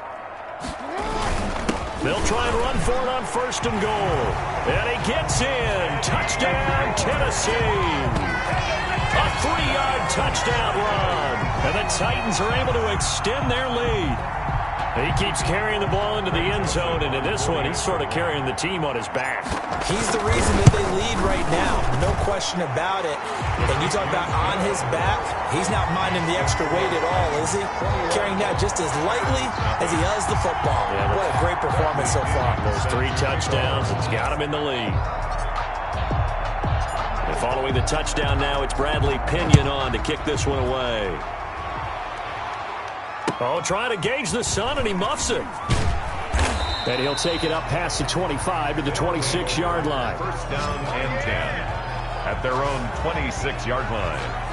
They'll try and run for it on 1st and goal. And he gets in. Touchdown, Tennessee. A 3-yard touchdown run. And the Titans are able to extend their lead. He keeps carrying the ball into the end zone, and in this one, he's sort of carrying the team on his back. He's the reason that they lead right now. No question about it. And you talk about on his back, he's not minding the extra weight at all, is he? Carrying that just as lightly as he does the football. Yeah, what a great performance so far. Those 3 touchdowns, it's got him in the lead. And following the touchdown now, it's Bradley Pinion on to kick this one away. Oh, trying to gauge the sun, and he muffs it. And he'll take it up past the 25 to the 26-yard line. first down and 10 at their own 26-yard line.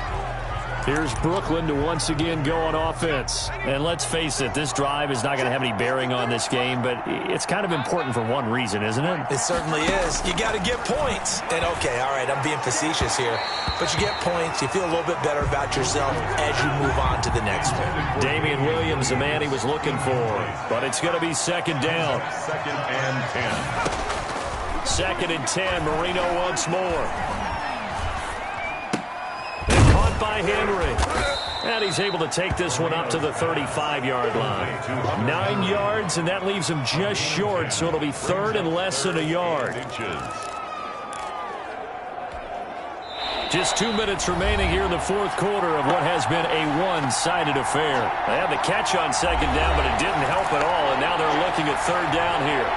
Here's Brooklyn to once again go on offense. And let's face it, this drive is not going to have any bearing on this game, but it's kind of important for one reason, isn't it? It certainly is. You got to get points. And, okay, all right, I'm being facetious here. But you get points, you feel a little bit better about yourself as you move on to the next one. Damian Williams, the man he was looking for. But it's going to be 2nd down. 2nd and 10. 2nd and 10, Marino once more. By Henry. And he's able to take this one up to the 35-yard line. 9 yards, and that leaves him just short, so it'll be 3rd and less than a yard. Just 2 minutes remaining here in the 4th quarter of what has been a one-sided affair. They had the catch on 2nd down, but it didn't help at all, and now they're looking at 3rd down here.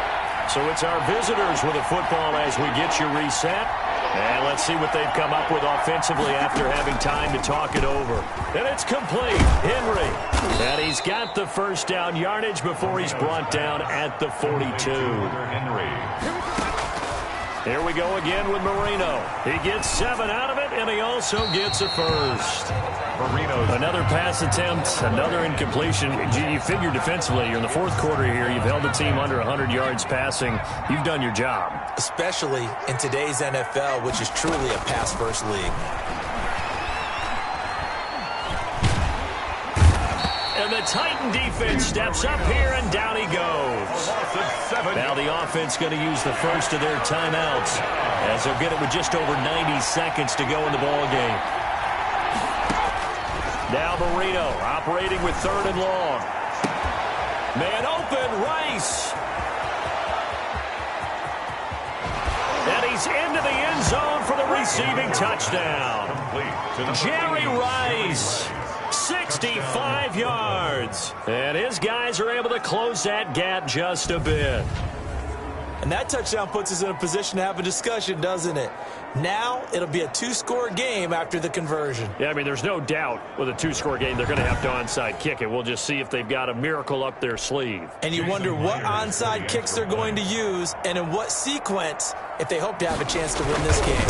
So it's our visitors with the football as we get you reset. And let's see what they've come up with offensively after having time to talk it over. And it's complete. Henry. And he's got the first down yardage before he's brought down at the 42. Henry. Here we go again with Marino. He gets 7 out of it, and he also gets a first. Marino's Another pass attempt, another incompletion. You figure defensively, you're in the 4th quarter here. You've held the team under 100 yards passing. You've done your job. Especially in today's NFL, which is truly a pass-first league. And the Titan defense steps up here, and down he goes. Now the offense going to use the first of their timeouts as they'll get it with just over 90 seconds to go in the ball game. Now Marino operating with 3rd and long. Man open, Rice. And he's into the end zone for the receiving touchdown. Jerry Rice. 65 yards. And his guys are able to close that gap just a bit. And that touchdown puts us in a position to have a discussion, doesn't it? Now it'll be a 2-score game after the conversion. Yeah, I mean, there's no doubt with a 2-score game they're going to have to onside kick it. We'll just see if they've got a miracle up their sleeve. And you wonder what onside kicks they're going to use and in what sequence if they hope to have a chance to win this game.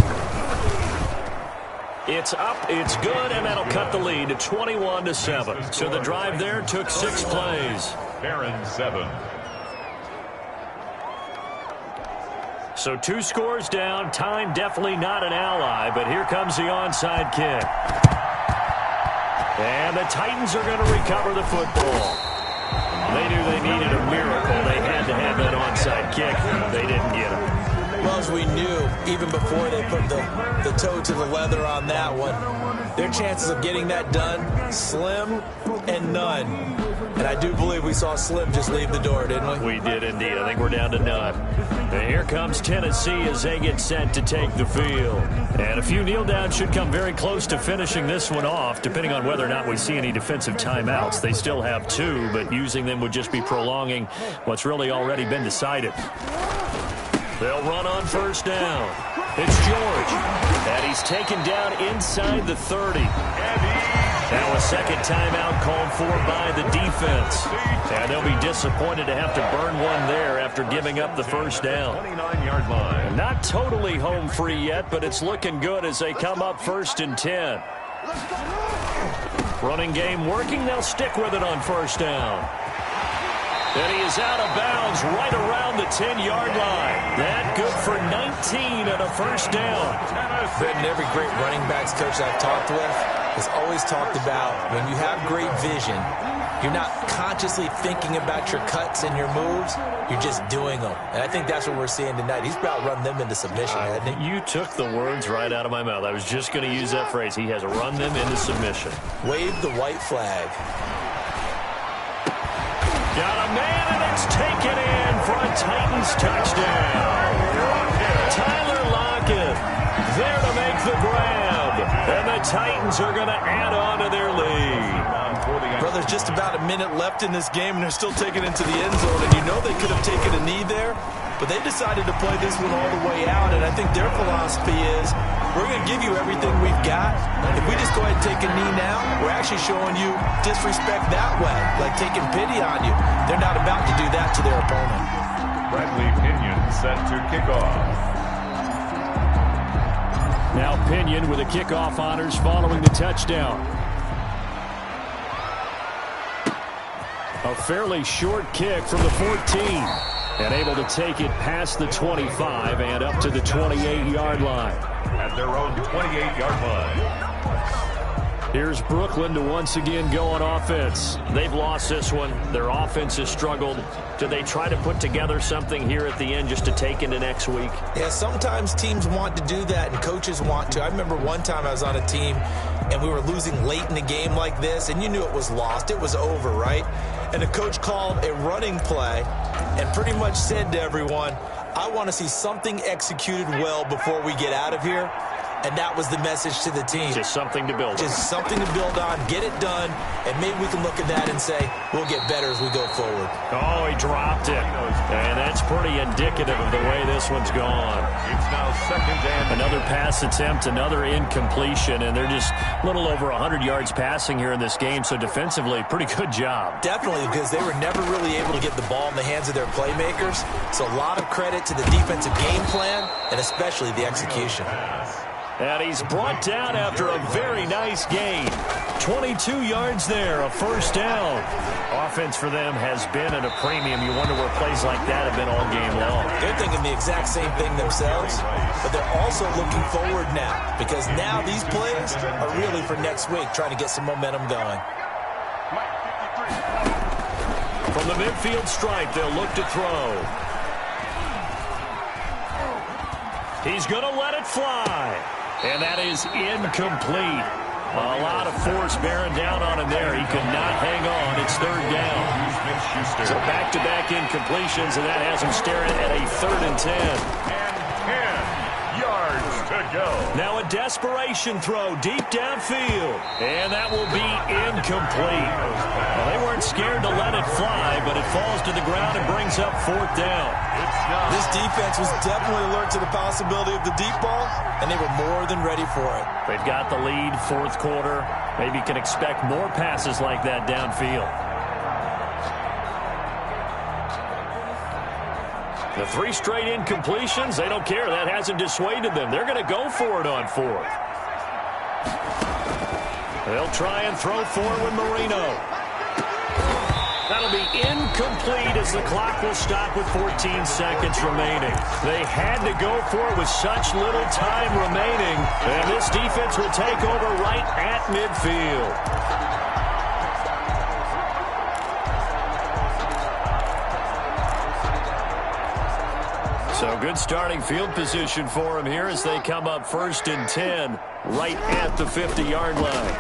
It's up, it's good, and that'll cut the lead to 21-7. So the drive there took 6 plays. Barron 7. So 2 scores down. Time definitely not an ally, but here comes the onside kick. And the Titans are going to recover the football. They knew they needed a miracle. They had to have that onside kick. They didn't get it. Well, as we knew, even before they put the toe to the leather on that one, their chances of getting that done, slim and none. And I do believe we saw Slim just leave the door, didn't we? We did indeed. I think we're down to none. And here comes Tennessee as they get set to take the field. And a few kneel downs should come very close to finishing this one off, depending on whether or not we see any defensive timeouts. They still have 2, but using them would just be prolonging what's really already been decided. They'll run on first down. It's George. And he's taken down inside the 30. Now a second timeout called for by the defense. And they'll be disappointed to have to burn one there after giving up the first down. 29-yard line. Not totally home free yet, but it's looking good as they come up 1st and 10. Running game working. They'll stick with it on first down. And he is out of bounds right around the 10-yard line. That good for 19 and a first down. And every great running backs coach I've talked with has always talked about when you have great vision, you're not consciously thinking about your cuts and your moves. You're just doing them. And I think that's what we're seeing tonight. He's about run them into submission, hasn't he? You took the words right out of my mouth. I was just going to use that phrase. He has run them into submission. Wave the white flag. Got a man, and it's taken in for a Titans touchdown. Tyler Lockett there to make the grab. And the Titans are going to add on to their lead. Bro, there's just about a minute left in this game, and they're still taking it to the end zone. And you know they could have taken a knee there, but they decided to play this one all the way out. And I think their philosophy is, we're going to give you everything we've got. If we just go ahead and take a knee now, we're actually showing you disrespect that way, like taking pity on you. They're not about to do that to their opponent. Bradley Pinion set to kick off. Now Pinion with the kickoff honors following the touchdown. A fairly short kick from the 14. And able to take it past the 25 and up to the 28-yard line. At their own 28-yard line. Here's Brooklyn to once again go on offense. They've lost this one. Their offense has struggled. Do they try to put together something here at the end just to take into next week? Yeah, sometimes teams want to do that and coaches want to. I remember one time I was on a team and we were losing late in a game like this, and you knew it was lost. It was over, right? And the coach called a running play and pretty much said to everyone, I want to see something executed well before we get out of here. And that was the message to the team. Just something to build on. Just something to build on, get it done, and maybe we can look at that and say, we'll get better as we go forward. Oh, he dropped it. And that's pretty indicative of the way this one's gone. It's now 2nd and another pass attempt, another incompletion, and they're just a little over 100 yards passing here in this game, so defensively, pretty good job. Definitely, because they were never really able to get the ball in the hands of their playmakers, so a lot of credit to the defensive game plan, and especially the execution. And he's brought down after a very nice gain. 22 yards there, a first down. Offense for them has been at a premium. You wonder where plays like that have been all game long. They're thinking the exact same thing themselves, but they're also looking forward now, because now these plays are really for next week, trying to get some momentum going. From the midfield stripe, they'll look to throw. He's going to let it fly. And that is incomplete. A lot of force bearing down on him there. He could not hang on. It's 3rd down. So back-to-back incompletions, and that has him staring at a 3rd and 10. And 10 yards to go. Now a desperation throw deep downfield. And that will be incomplete. Well, they weren't scared to let it fly, but it falls to the ground and brings up 4th down. This defense was definitely alert to the possibility of the deep ball, and they were more than ready for it. They've got the lead, 4th quarter. Maybe can expect more passes like that downfield. The 3 straight incompletions, they don't care. That hasn't dissuaded them. They're going to go for it on 4th. They'll try and throw forward Marino. That'll be incomplete as the clock will stop with 14 seconds remaining. They had to go for it with such little time remaining. And this defense will take over right at midfield. So good starting field position for him here as they come up 1st and 10 right at the 50-yard line.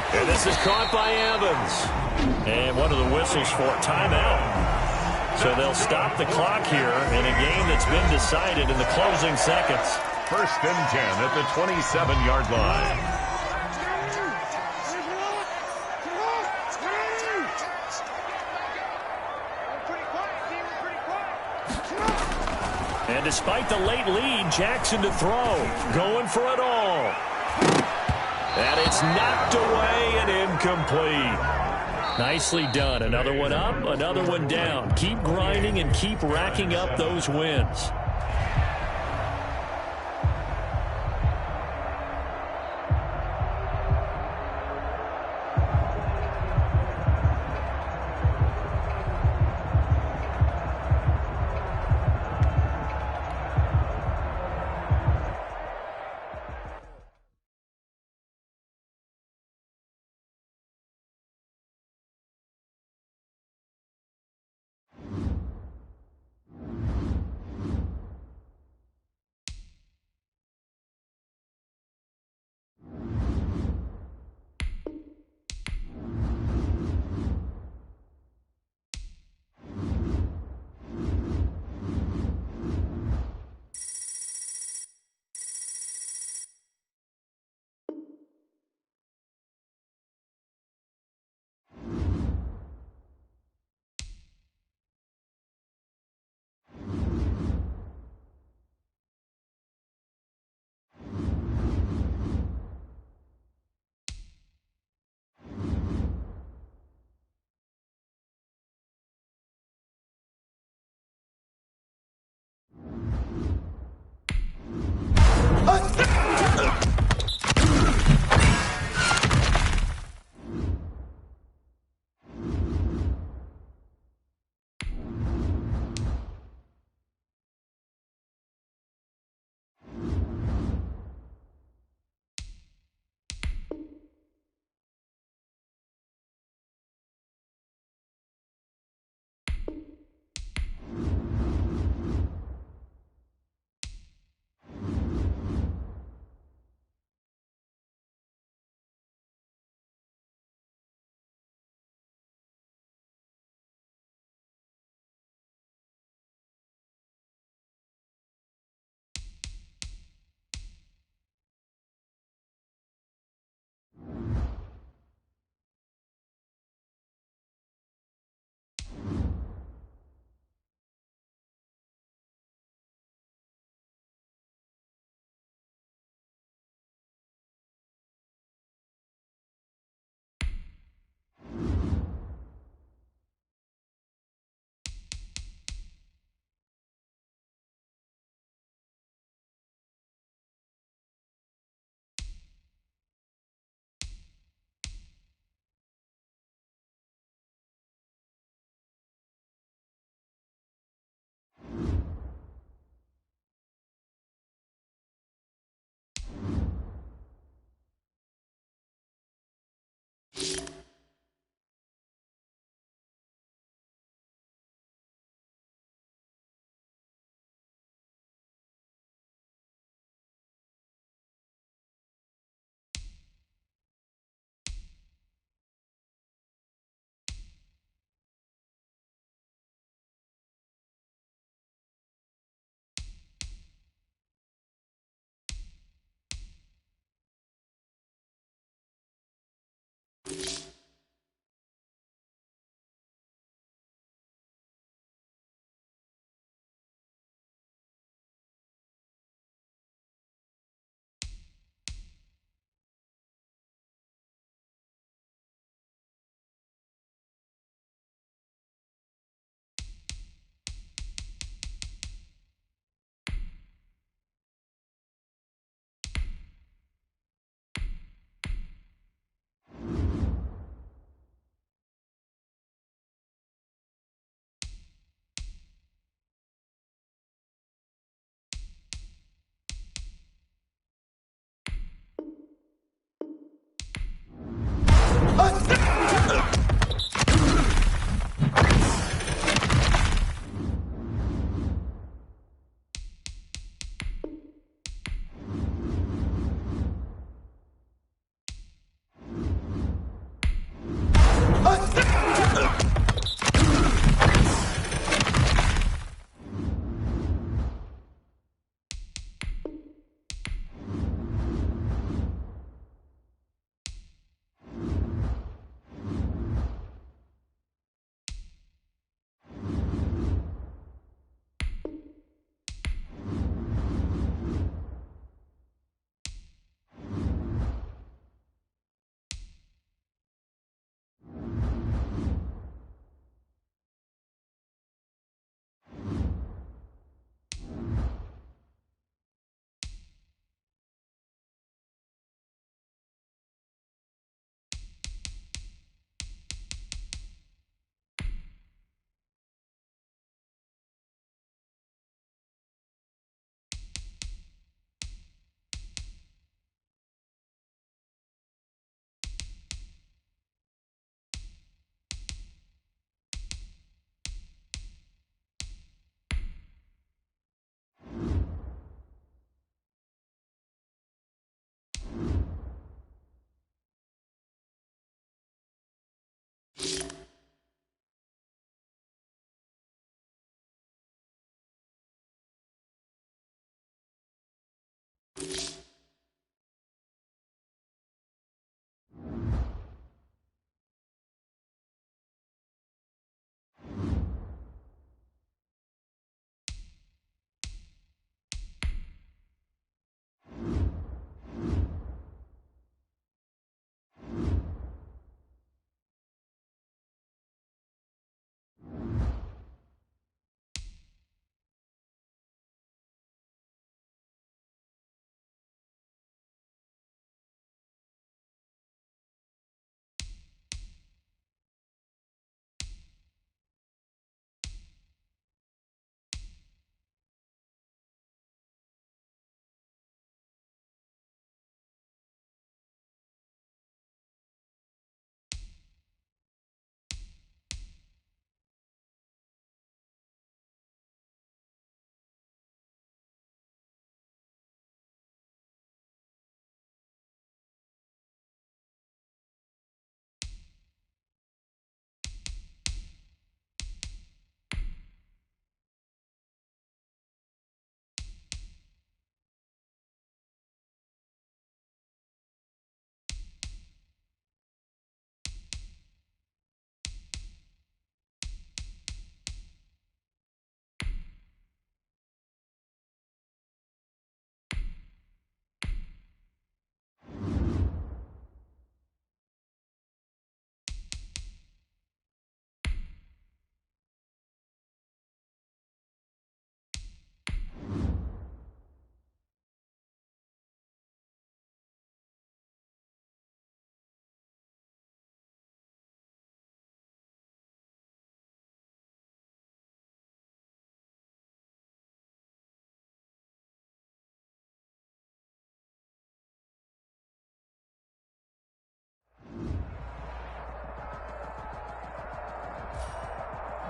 And this is caught by Evans. And one of the whistles for timeout. So they'll stop the clock here in a game that's been decided in the closing seconds. 1st and 10 at the 27-yard line. And despite the late lead, Jackson to throw. Going for it all. And it's knocked away and incomplete. Nicely done. Another one up, another one down. Keep grinding and keep racking up those wins.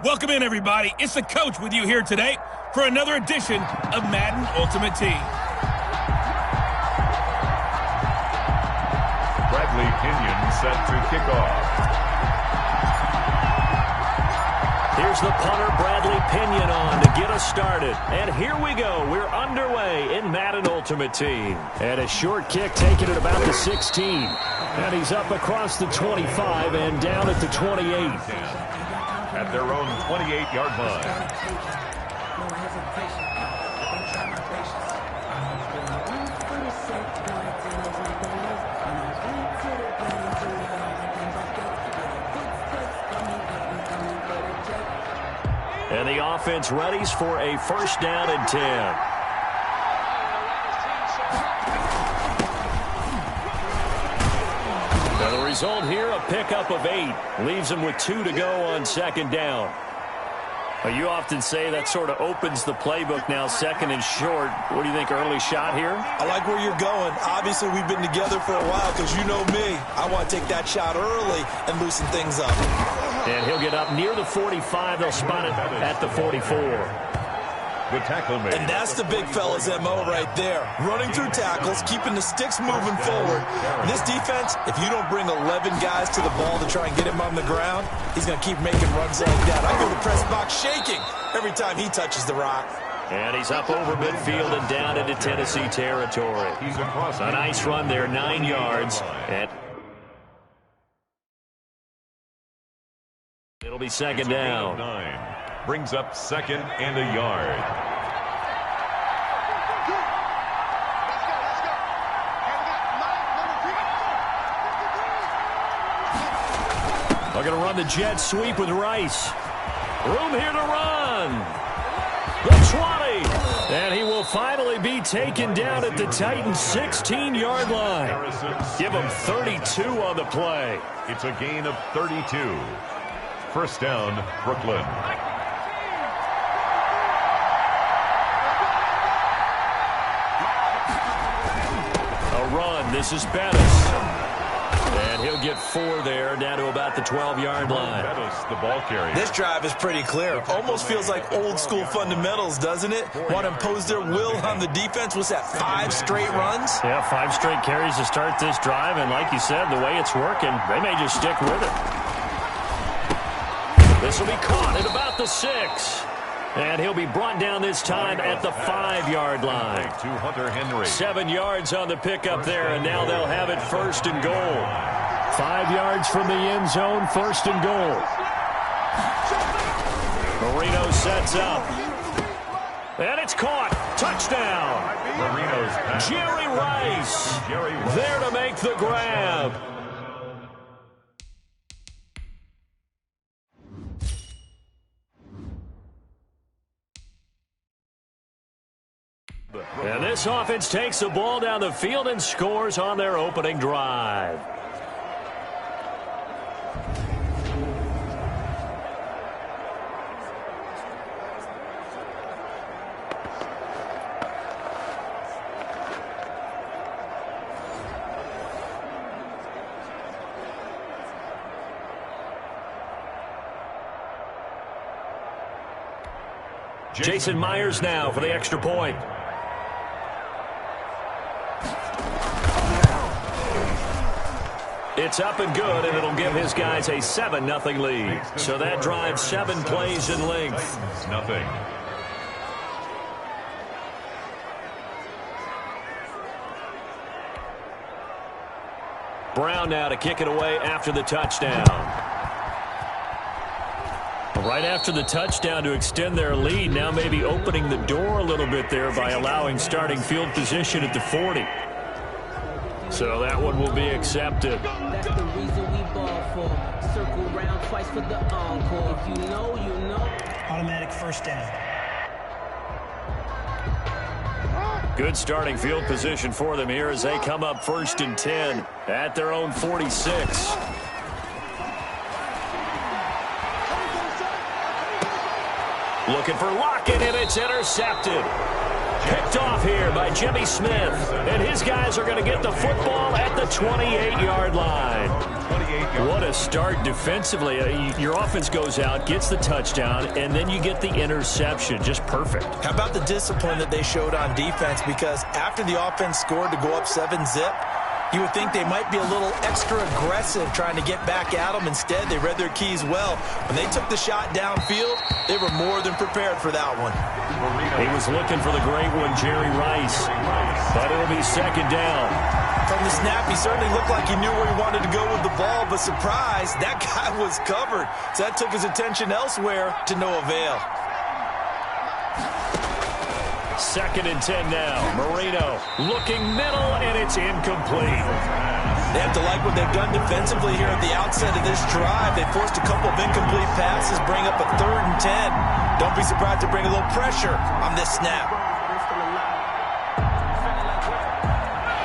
Welcome in, everybody. It's the coach with you here today for another edition of Madden Ultimate Team. Bradley Pinion set to kick off. Here's the punter, Bradley Pinion, on to get us started. And here we go. We're underway in Madden Ultimate Team. And a short kick taken at about the 16. And he's up across the 25 and down at the 28. At their own 28-yard line. And the offense readies for a first down and 10. And the result here, a pickup of 8. Leaves them with 2 to go on second down. You often say that sort of opens the playbook now, second and short. What do you think, early shot here? I like where you're going. Obviously, we've been together for a while because you know me. I want to take that shot early and loosen things up. And he'll get up near the 45. They'll spot it at the 44. The tackle made. And that's the big fella's MO right there. Running through tackles, keeping the sticks moving forward. And this defense, if you don't bring 11 guys to the ball to try and get him on the ground, he's going to keep making runs like that. I go to press box shaking every time he touches the rock. And he's up over midfield and down into Tennessee territory. He's across. A nice run there, 9 yards. And it'll be second down. 9. Brings up second and a yard. They're going to run the jet sweep with Rice. Room here to run. The 20. And he will finally be taken down at the Titans' 16-yard line. Give him 32 on the play. It's a gain of 32. First down, Brooklyn. Run. This is Bettis. And he'll get 4 there, down to about the 12-yard line. Bettis, the ball carrier. This drive is pretty clear. Almost feels like old-school fundamentals, doesn't it? Want to impose their will on the defense. What's that, 5 straight runs? Yeah, 5 straight carries to start this drive. And like you said, the way it's working, they may just stick with it. This will be caught at about the 6. And he'll be brought down this time at the 5-yard line. To Hunter Henry. 7 yards on the pickup there, and now they'll have it first and goal. 5 yards from the end zone, first and goal. Marino sets up. And it's caught. Touchdown. Marino's pass. Jerry Rice there to make the grab. And this offense takes the ball down the field and scores on their opening drive. Jason Myers now for the extra point. It's up and good, and it'll give his guys a 7-0 lead. So that drives 7 plays in length. Nothing. Brown now to kick it away after the touchdown. Right after the touchdown to extend their lead, now maybe opening the door a little bit there by allowing starting field position at the 40. So that one will be accepted. That's the reason we ball for. Circle round twice for the encore. If you know, you know. Automatic first down. Good starting field position for them here as they come up first and 10 at their own 46. Looking for Lockett, and it's intercepted. Picked picked off here by Jimmy Smith. And his guys are going to get the football at the 28-yard line. What a start defensively. Your offense goes out, gets the touchdown, and then you get the interception. Just perfect. How about the discipline that they showed on defense? Because after the offense scored to go up 7-zip, you would think they might be a little extra aggressive trying to get back at them. Instead, they read their keys well. When they took the shot downfield, they were more than prepared for that one. He was looking for the great one, Jerry Rice. But it'll be second down. From the snap, he certainly looked like he knew where he wanted to go with the ball, but surprise, that guy was covered. So that took his attention elsewhere to no avail. Second and 10 now. Marino looking middle, and it's incomplete. They have to like what they've done defensively here at the outset of this drive. They forced a couple of incomplete passes, bring up a 3rd and 10. Don't be surprised to bring a little pressure on this snap.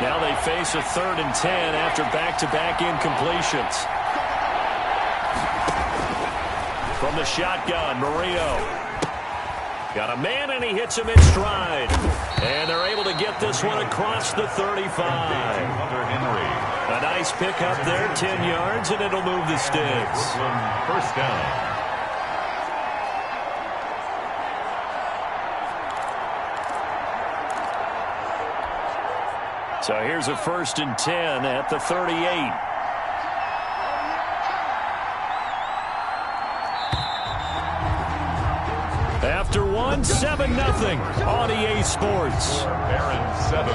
Now they face a 3rd and 10 after back-to-back incompletions. From the shotgun, Marino. Got a man, and he hits him in stride. And they're able to get this one across the 35. A nice pick up there, 10 yards, and it'll move the sticks. First down. So here's a 1st and 10 at the 38. After one, 7-0 on EA Sports. Barons 7,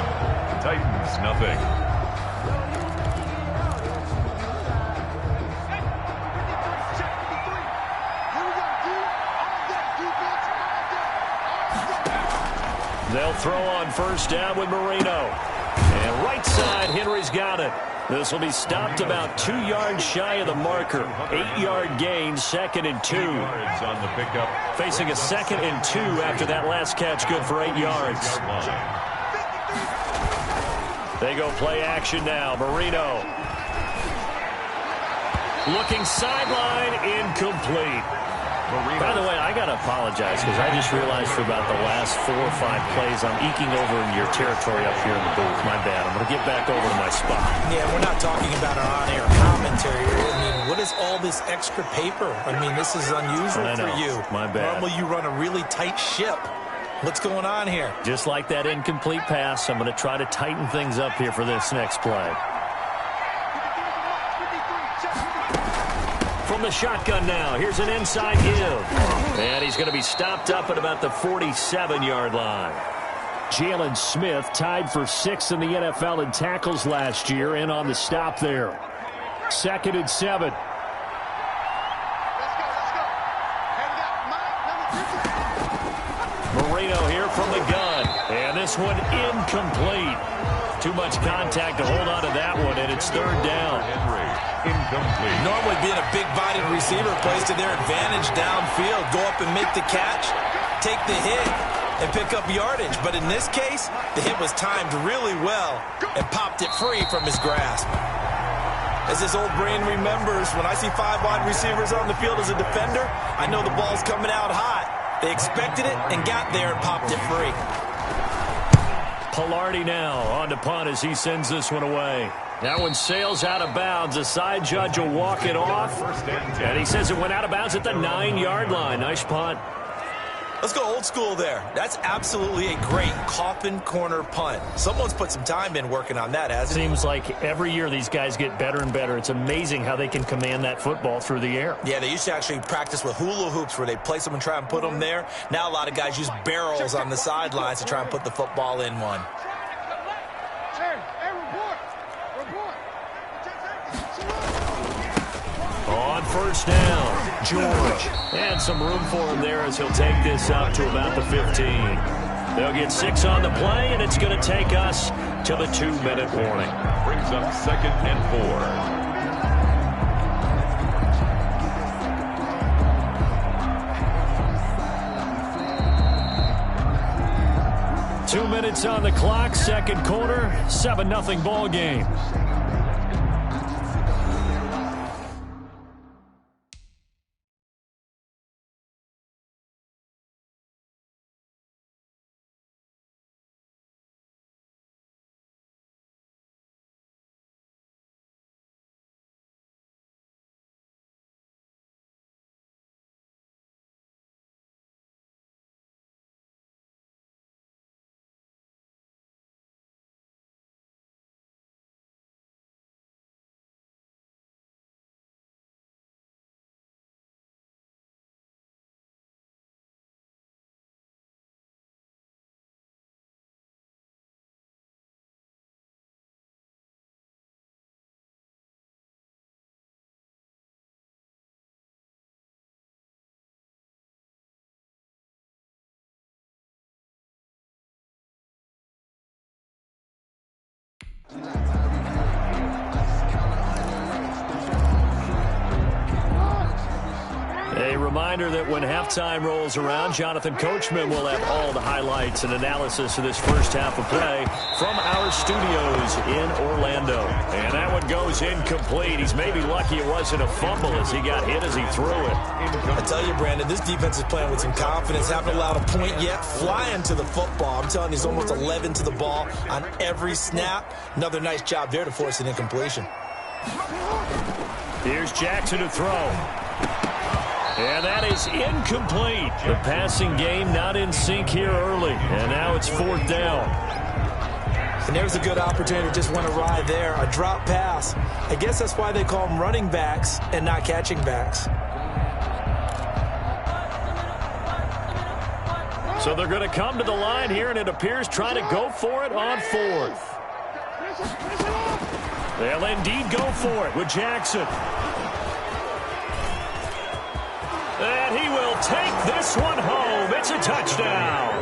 Titans nothing. They'll throw on first down with Marino. And right side, Henry's got it. This will be stopped about 2 yards shy of the marker. 8-yard gain, 2nd and 2. On the pickup. Facing a 2nd and 2 after that last catch, good for 8 yards. They go play action now. Marino. Looking sideline, incomplete. By the way, I got to apologize because I just realized for about the last 4 or 5 plays I'm eking over in your territory up here in the booth. My bad. I'm going to get back over to my spot. Yeah, we're not talking about our on-air commentary. I mean, what is all this extra paper? I mean, this is unusual for you. My bad. Normally you run a really tight ship. What's going on here? Just like that incomplete pass, I'm going to try to tighten things up here for this next play. From the shotgun now, here's an inside give. And he's going to be stopped up at about the 47-yard line. Jalen Smith tied for 6th in the NFL in tackles last year and on the stop there. 2nd and 7. Marino here from the gun. And this one incomplete. Too much contact to hold on to that one, and it's 3rd down. Incomplete. Normally being a big-bodied receiver plays to their advantage downfield. Go up and make the catch, take the hit, and pick up yardage. But in this case, the hit was timed really well and popped it free from his grasp. As this old brain remembers, when I see 5 wide receivers on the field as a defender, I know the ball's coming out hot. They expected it and got there and popped it free. Pilardi now on to punt as he sends this one away. That one sails out of bounds. The side judge will walk it off. And he says it went out of bounds at the 9-yard line. Nice punt. Let's go old school there. That's absolutely a great coffin corner punt. Someone's put some time in working on that, hasn't he? Seems like every year these guys get better and better. It's amazing how they can command that football through the air. Yeah, they used to actually practice with hula hoops where they place them and try and put them there. Now a lot of guys use barrels on the sidelines to try and put the football in one. On first down, George. And some room for him there as he'll take this up to about the 15. They'll get 6 on the play, and it's going to take us to the 2-minute warning. Brings up 2nd and 4. 2 minutes on the clock, second quarter, 7-0 ball game. A reminder that when halftime rolls around, Jonathan Coachman will have all the highlights and analysis of this first half of play from our studios in Orlando. And that one goes incomplete. He's maybe lucky it wasn't a fumble as he got hit as he threw it. I tell you, Brandon, this defense is playing with some confidence. Haven't allowed a point yet. Flying to the football. I'm telling you, he's almost 11 to the ball on every snap. Another nice job there to force an incompletion. Here's Jackson to throw. And that is incomplete. The passing game not in sync here early. And now it's 4th down. And there's a good opportunity to just went awry there. A drop pass. I guess that's why they call them running backs and not catching backs. So they're going to come to the line here, and it appears trying to go for it on 4th. They'll indeed go for it with Jackson. And he will take this one home. It's a touchdown.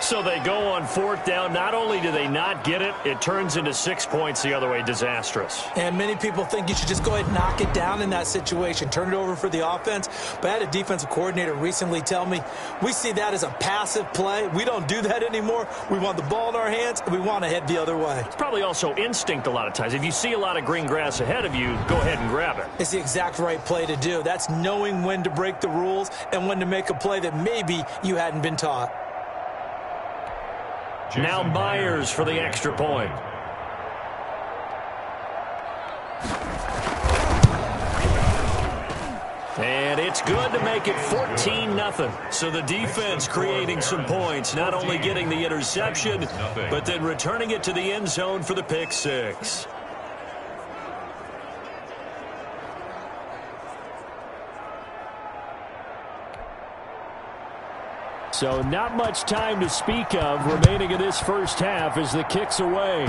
So they go on 4th down. Not only do they not get it, it turns into 6 points the other way. Disastrous. And many people think you should just go ahead and knock it down in that situation. Turn it over for the offense. But I had a defensive coordinator recently tell me, we see that as a passive play. We don't do that anymore. We want the ball in our hands, and we want to head the other way. It's probably also instinct a lot of times. If you see a lot of green grass ahead of you, go ahead and grab it. It's the exact right play to do. That's knowing when to break the rules and when to make a play that maybe you hadn't been taught. Now Myers for the extra point. And it's good to make it 14-0. So the defense creating some points, not only getting the interception, but then returning it to the end zone for the pick six. So not much time to speak of remaining in this first half as the kick's away.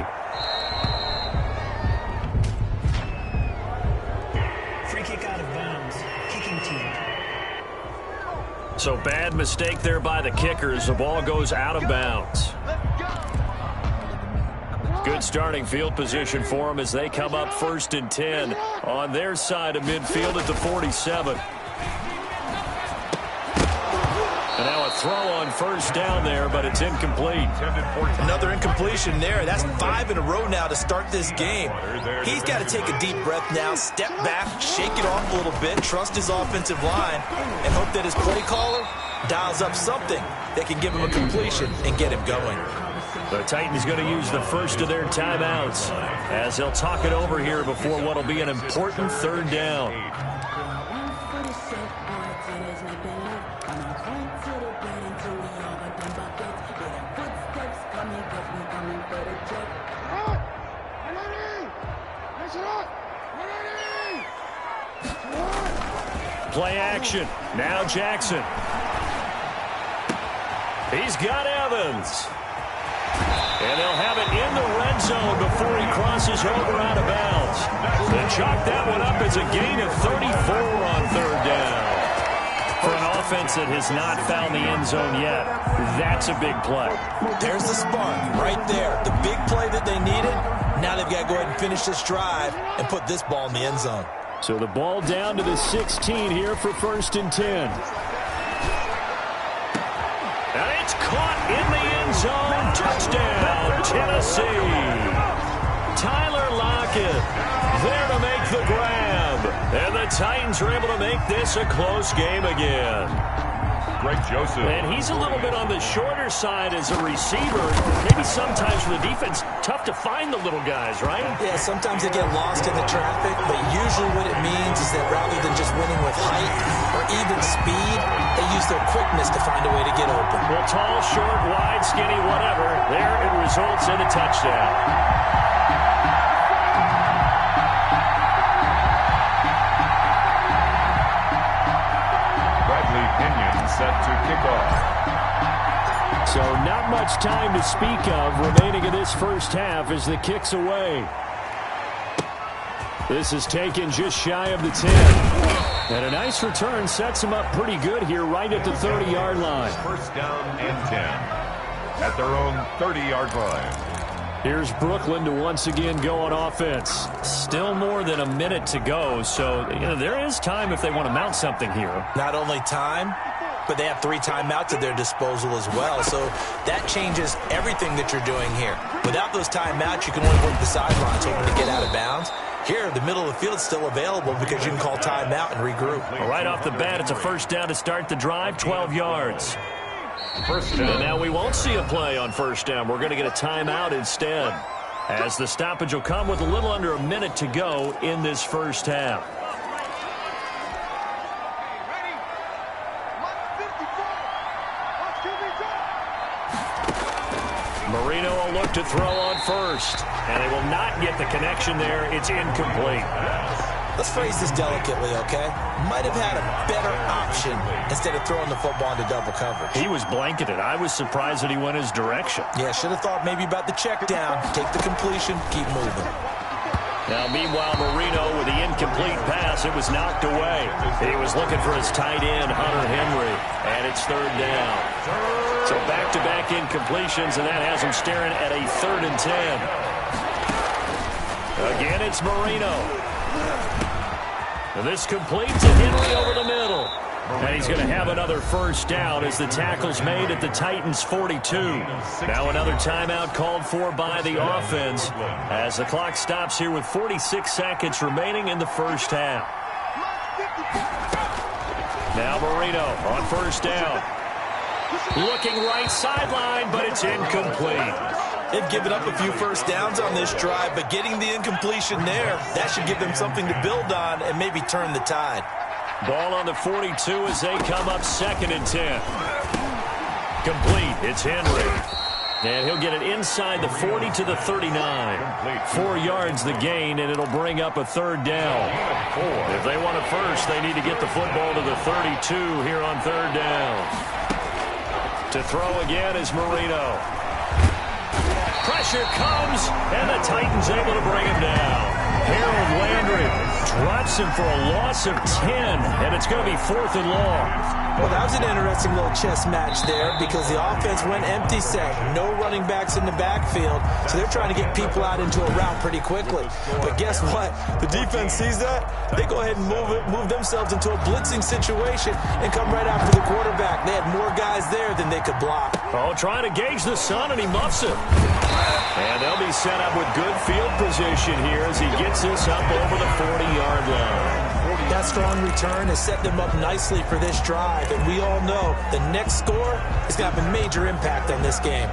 Free kick out of bounds. Kicking team. So bad mistake there by the kickers. The ball goes out of bounds. Good starting field position for them as they come up 1st and 10 on their side of midfield at the 47. And now a throw on 1st down there, but it's incomplete. Another incompletion there. That's 5 in a row now to start this game. He's got to take a deep breath now, step back, shake it off a little bit, trust his offensive line, and hope that his play caller dials up something that can give him a completion and get him going. The Titans going to use the first of their timeouts as they'll talk it over here before what will be an important 3rd down. Play action. Now Jackson. He's got Evans. And they'll have it in the red zone before he crosses over out of bounds. They chalk that one up as a gain of 34 on 3rd down. For an offense that has not found the end zone yet, that's a big play. There's the spark right there. The big play that they needed. Now they've got to go ahead and finish this drive and put this ball in the end zone. So the ball down to the 16 here for 1st and 10. And it's caught in the end zone. Touchdown, Tennessee. Tyler Lockett there to make the grab. And the Titans are able to make this a close game again. Greg Joseph. And he's a little bit on the shorter side as a receiver. Maybe sometimes for the defense, tough to find the little guys, right? Yeah, sometimes they get lost in the traffic, but usually what it means is that rather than just winning with height or even speed, they use their quickness to find a way to get open. Well, tall, short, wide, skinny, whatever. There it results in a touchdown. Set to kick off. So not much time to speak of remaining in this first half as the kick's away. This is taken just shy of the 10. And a nice return sets him up pretty good here right at the 30-yard line. 1st down and 10 at their own 30-yard line. Here's Brooklyn to once again go on offense. Still more than a minute to go, so there is time if they want to mount something here. Not only time, but they have 3 timeouts at their disposal as well. So that changes everything that you're doing here. Without those timeouts, you can only work the sidelines hoping to get out of bounds. Here, the middle of the field is still available because you can call timeout and regroup. Right off the bat, it's a first down to start the drive, 12 yards. And now we won't see a play on first down. We're going to get a timeout instead, as the stoppage will come with a little under a minute to go in this first half. Marino will look to throw on first, and they will not get the connection there. It's incomplete. Let's phrase this delicately, okay? Might have had a better option instead of throwing the football into double coverage. He was blanketed. I was surprised that he went his direction. Yeah, should have thought maybe about the check down, take the completion, keep moving. Now, meanwhile, Marino with the incomplete pass, it was knocked away. He was looking for his tight end, Hunter Henry, and it's third down. So back-to-back incompletions, and that has him staring at a 3rd and 10. Again, it's Marino. And this completes to Henry over the middle. And he's going to have another first down as the tackle's made at the Titans' 42. Now another timeout called for by the offense as the clock stops here with 46 seconds remaining in the first half. Now Marino on first down. Looking right sideline, but it's incomplete. They've given up a few first downs on this drive, but getting the incompletion there, that should give them something to build on and maybe turn the tide. Ball on the 42 as they come up 2nd and 10. Complete. It's Henry. And he'll get it inside the 40 to the 39. 4 yards the gain, and it'll bring up a 3rd down. If they want it first, they need to get the football to the 32 here on 3rd down. To throw again is Marino. Pressure comes, and the Titans able to bring him down. Harold Landry drops him for a loss of 10, and it's going to be 4th and long. Well, that was an interesting little chess match there because the offense went empty set. No running backs in the backfield, so they're trying to get people out into a route pretty quickly. But guess what? The defense sees that. They go ahead and move themselves into a blitzing situation and come right after the quarterback. They had more guys there than they could block. Oh, trying to gauge the sun, and he muffs it. And they'll be set up with good field position here as he gets this up over the 40-yard line. That strong return has set them up nicely for this drive, and we all know the next score is going to have a major impact on this game.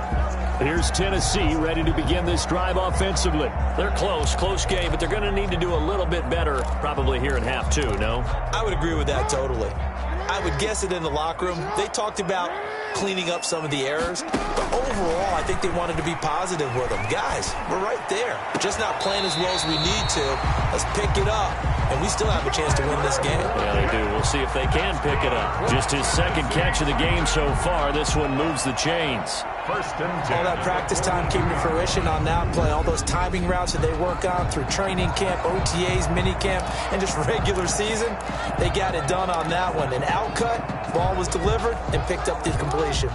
Here's Tennessee ready to begin this drive offensively. They're close game, but they're going to need to do a little bit better probably here in half 2, no? I would agree with that totally. I would guess it in the locker room. They talked about cleaning up some of the errors, but overall, I think they wanted to be positive with them. Guys, we're right there. Just not playing as well as we need to. Let's pick it up, and we still have a chance to win this game. Yeah, they do. We'll see if they can pick it up. Just his 2nd catch of the game so far. This one moves the chains. 1st and 10. All that practice time came to fruition on that play. All those timing routes that they work on through training camp, OTAs, mini camp, and just regular season, they got it done on that one. An outcut, ball was delivered, and picked up the completion.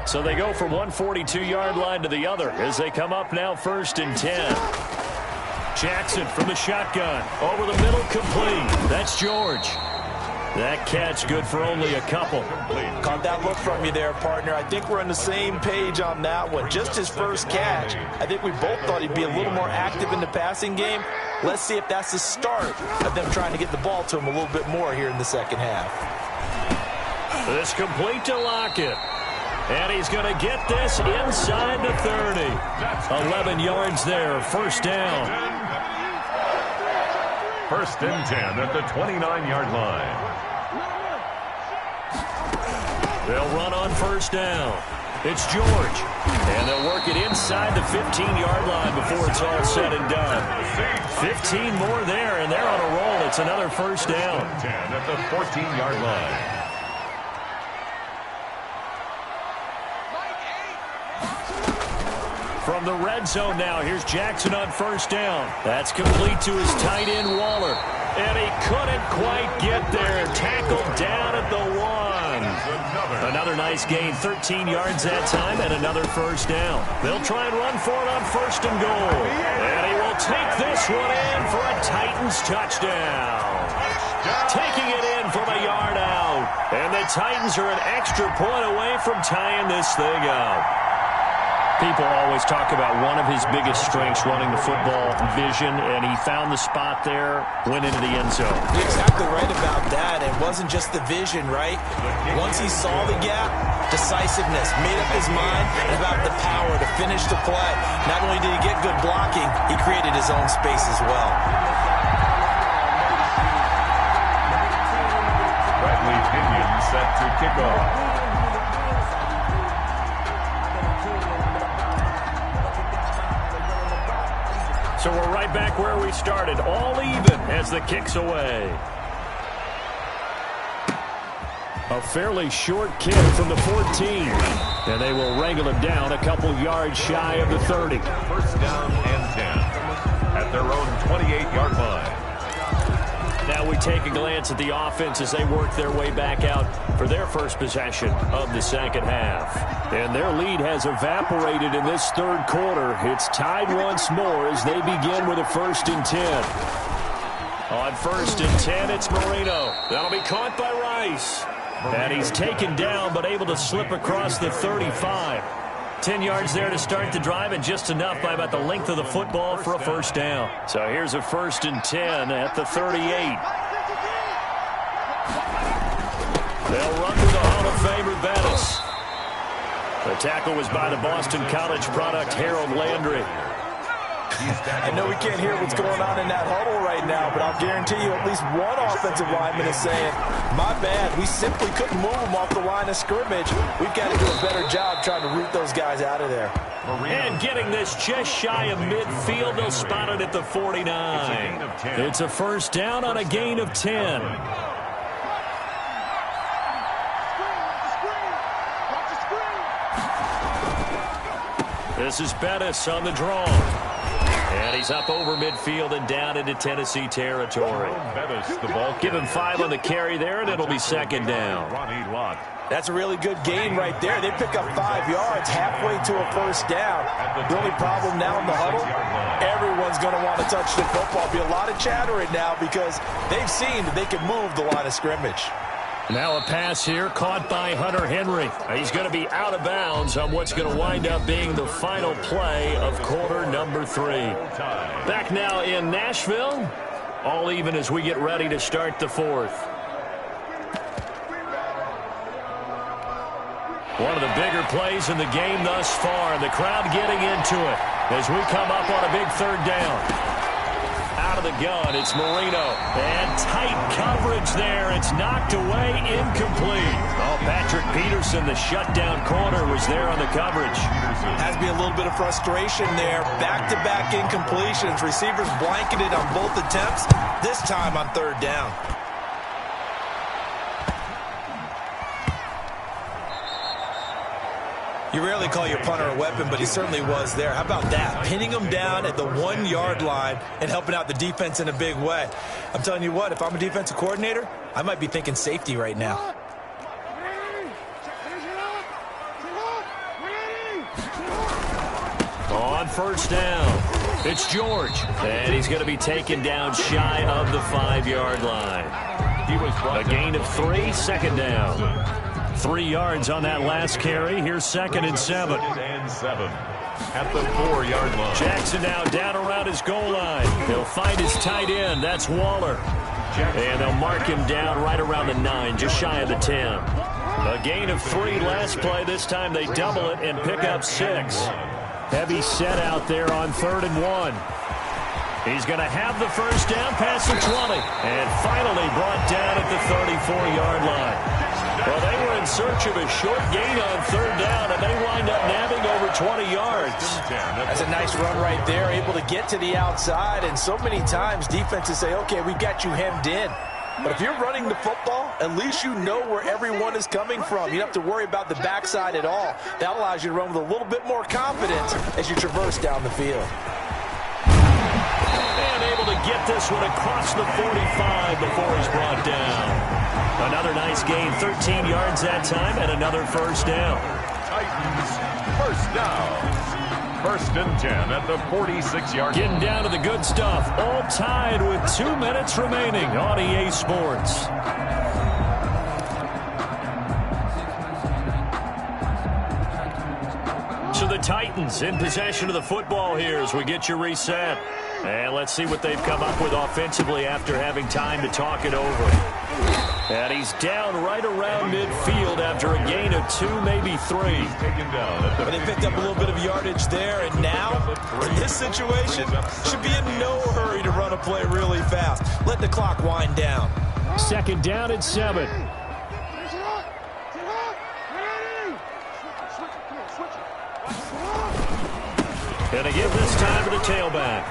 So they go from one 42-yard line to the other as they come up now 1st and 10. Jackson from the shotgun. Over the middle, complete. That's George. That catch good for only a couple. Caught that look from you there, partner. I think we're on the same page on that one. Just his first catch. I think we both thought he'd be a little more active in the passing game. Let's see if that's the start of them trying to get the ball to him a little bit more here in the second half. This complete to Lockett. And he's going to get this inside the 30. 11 yards there, first down. 1st and 10 at the 29-yard line. They'll run on first down. It's George. And they'll work it inside the 15-yard line before it's all said and done. 15 more there, and they're on a roll. It's another first down. 10 at the 14-yard line. From the red zone now, here's Jackson on first down. That's complete to his tight end, Waller. And he couldn't quite get there. Tackled down at the 1. Another nice gain, 13 yards that time, and another first down. They'll try and run for it on first and goal. And he will take this one in for a Titans touchdown. Taking it in from a yard out. And the Titans are an extra point away from tying this thing up. People always talk about one of his biggest strengths running the football, vision, and he found the spot there, went into the end zone. You're exactly right about that. It wasn't just the vision, right? Once he saw the gap, decisiveness, made up his mind, and about the power to finish the play. Not only did he get good blocking, he created his own space as well. Bradley Pinion set to kick off. So we're right back where we started, all even as the kick's away. A fairly short kick from the 14. And they will wrangle him down a couple yards shy of the 30. First down and 10 at their own 28-yard line. Now we take a glance at the offense as they work their way back out for their first possession of the second half. And their lead has evaporated in this third quarter. It's tied once more as they begin with a 1st and 10. On 1st and 10, it's Marino. That'll be caught by Rice. And he's taken down but able to slip across the 35. 10 yards there to start the drive, and just enough by about the length of the football for a first down. So here's a 1st and 10 at the 38. They'll run with the Hall of Famer Bettis. The tackle was by the Boston College product, Harold Landry. I know we can't hear what's going on in that huddle right now, but I'll guarantee you at least one offensive lineman is saying, my bad, we simply couldn't move them off the line of scrimmage. We've got to do a better job trying to root those guys out of there. And getting this just shy of midfield, they'll spot it at the 49. It's a first down on a gain of 10. This is Bettis on the draw. And he's up over midfield and down into Tennessee territory. Give him 5 on the carry there, and it'll be second down. That's a really good gain right there. They pick up 5 yards halfway to a first down. The only problem now in the huddle, everyone's going to want to touch the football. There'll be a lot of chattering now because they've seen that they can move the line of scrimmage. Now a pass here caught by Hunter Henry. He's going to be out of bounds on what's going to wind up being the final play of quarter number 3. Back now in Nashville, all even as we get ready to start the 4th. One of the bigger plays in the game thus far. The crowd getting into it as we come up on a big third down. Out of the gun, it's Marino. And tight coverage there. It's knocked away, incomplete. Oh, Patrick Peterson, the shutdown corner, was there on the coverage. Has to be a little bit of frustration there. Back-to-back incompletions. Receivers blanketed on both attempts, this time on third down. You rarely call your punter a weapon, but he certainly was there. How about that? Pinning him down at the 1-yard line and helping out the defense in a big way. I'm telling you what, if I'm a defensive coordinator, I might be thinking safety right now. On first down, it's George. And he's going to be taken down shy of the 5-yard line. A gain of 3, second down. 3 yards on that last carry. Here's 2nd and 7. At the 4-yard line. Jackson now down around his goal line. He'll find his tight end. That's Waller. And they'll mark him down right around the 9, just shy of the 10. A gain of 3 last play. This time they double it and pick up 6. Heavy set out there on 3rd and 1. He's going to have the first down past the 20. And finally brought down at the 34-yard line. Well, they were in search of a short gain on 3rd down, and they wind up nabbing over 20 yards. That's a nice run right there, able to get to the outside. And so many times defenses say, okay, we've got you hemmed in. But if you're running the football, at least you know where everyone is coming from. You don't have to worry about the backside at all. That allows you to run with a little bit more confidence as you traverse down the field. And able to get this one across the 45 before he's brought down. Another nice gain, 13 yards that time, and another first down. Titans, first down. First and 10 at the 46-yard line. Getting down to the good stuff. All tied with 2 minutes remaining on EA Sports. So the Titans in possession of the football here as we get you reset. And let's see what they've come up with offensively after having time to talk it over. And he's down right around midfield after a gain of 2, maybe 3. But they picked up a little bit of yardage there, and now, in this situation, should be in no hurry to run a play really fast. Let the clock wind down. Second down at 7. And again this time to the tailback.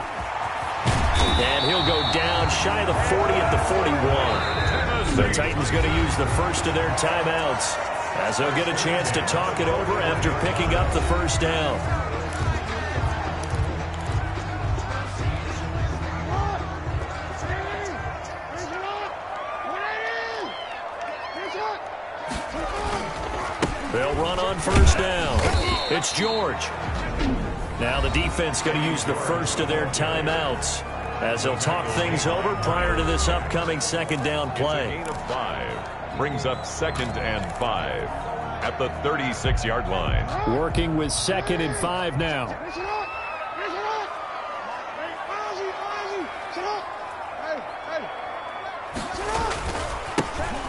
And he'll go down shy of the 40 at the 41. The Titans going to use the first of their timeouts as they'll get a chance to talk it over after picking up the first down. They'll run on first down. It's George. Now the defense going to use the first of their timeouts as they'll talk things over prior to this upcoming second down play. Gain of 5 brings up 2nd and 5 at the 36-yard line. Working with 2nd and 5 now.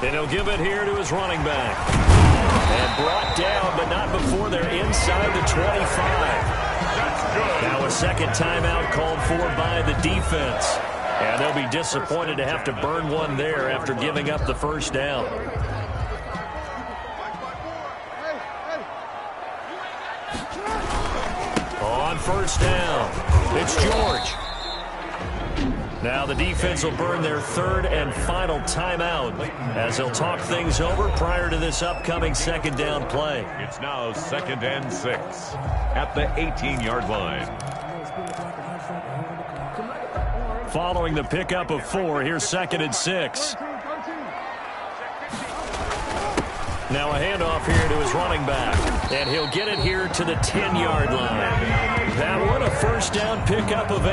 And he'll give it here to his running back. And brought down, but not before they're inside the 25. Now a second timeout called for by the defense. And they'll be disappointed to have to burn one there after giving up the first down. On first down, it's George. Now the defense will burn their 3rd and final timeout as they'll talk things over prior to this upcoming second down play. It's now 2nd and 6 at the 18-yard line. Following the pickup of 4, here's 2nd and 6. Now a handoff here to his running back, and he'll get it here to the 10-yard line. That one a first down pickup of 8.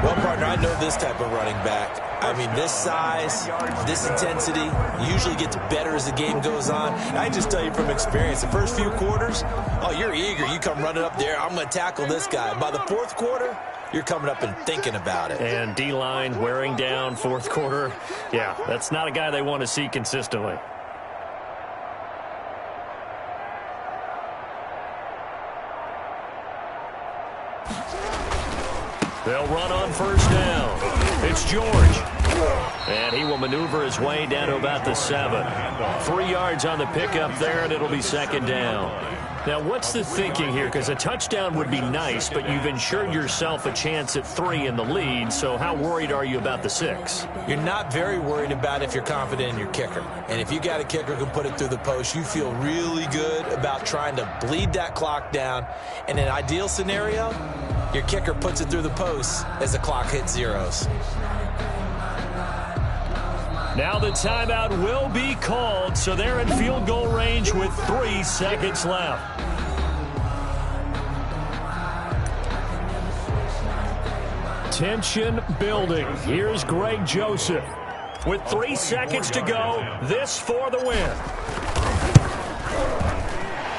Well, partner, I know this type of running back. I mean, this size, this intensity usually gets better as the game goes on. And I just tell you from experience, the first few quarters, oh, you're eager. You come running up there, I'm going to tackle this guy. By the 4th quarter, you're coming up and thinking about it. And D-line wearing down 4th quarter. Yeah, that's not a guy they want to see consistently. They'll run on first down. It's George. And he will maneuver his way down to about the 7. 3 yards on the pickup there, and it'll be second down. Now, what's the thinking here? Because a touchdown would be nice, but you've ensured yourself a chance at 3 in the lead, so how worried are you about the 6? You're not very worried about if you're confident in your kicker. And if you got a kicker who can put it through the post, you feel really good about trying to bleed that clock down. In an ideal scenario, your kicker puts it through the post as the clock hits zeros. Now the timeout will be called, so they're in field goal range with 3 seconds left. Tension building. Here's Greg Joseph. With 3 seconds to go, this for the win.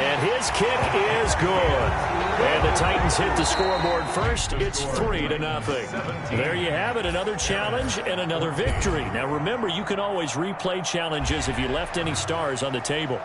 And his kick is good. And the Titans hit the scoreboard first. It's 3-0. There you have it, another challenge and another victory. Now remember, you can always replay challenges if you left any stars on the table.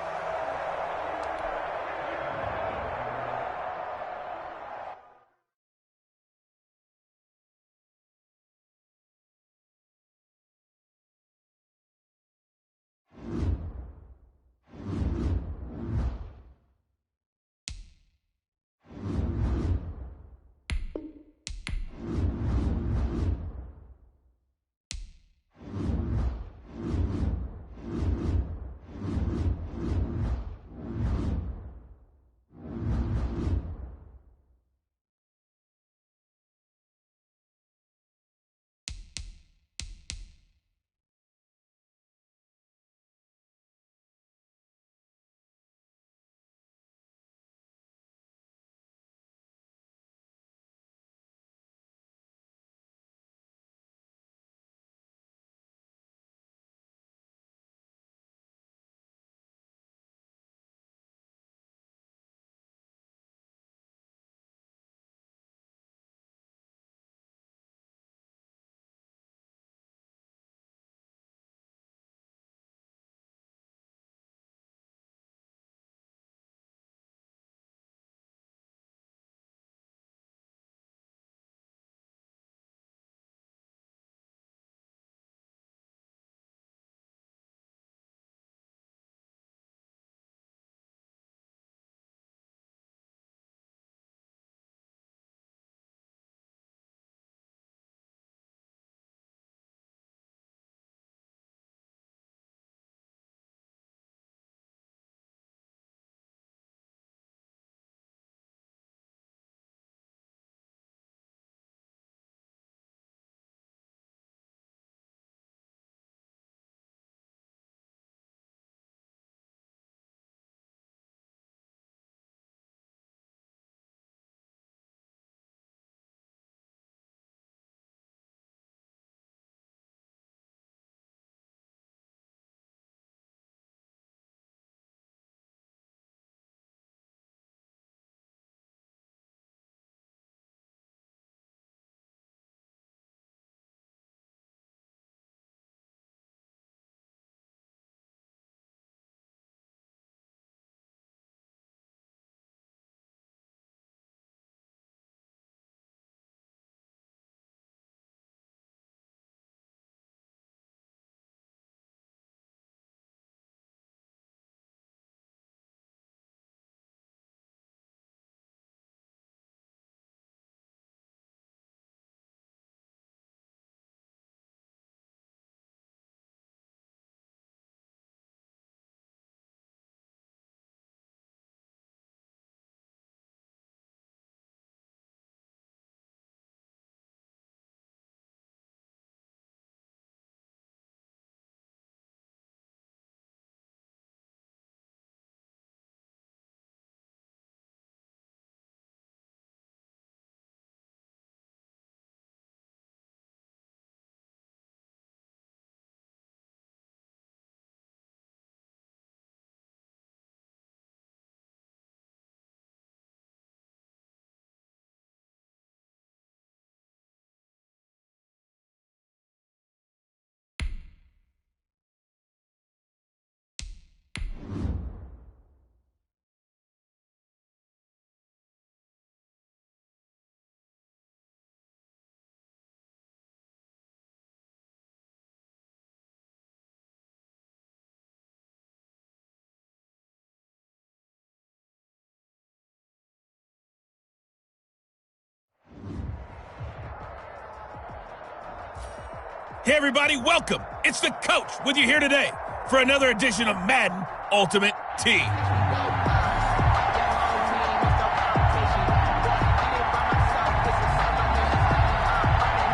Hey everybody, welcome. It's the coach with you here today for another edition of Madden Ultimate Team.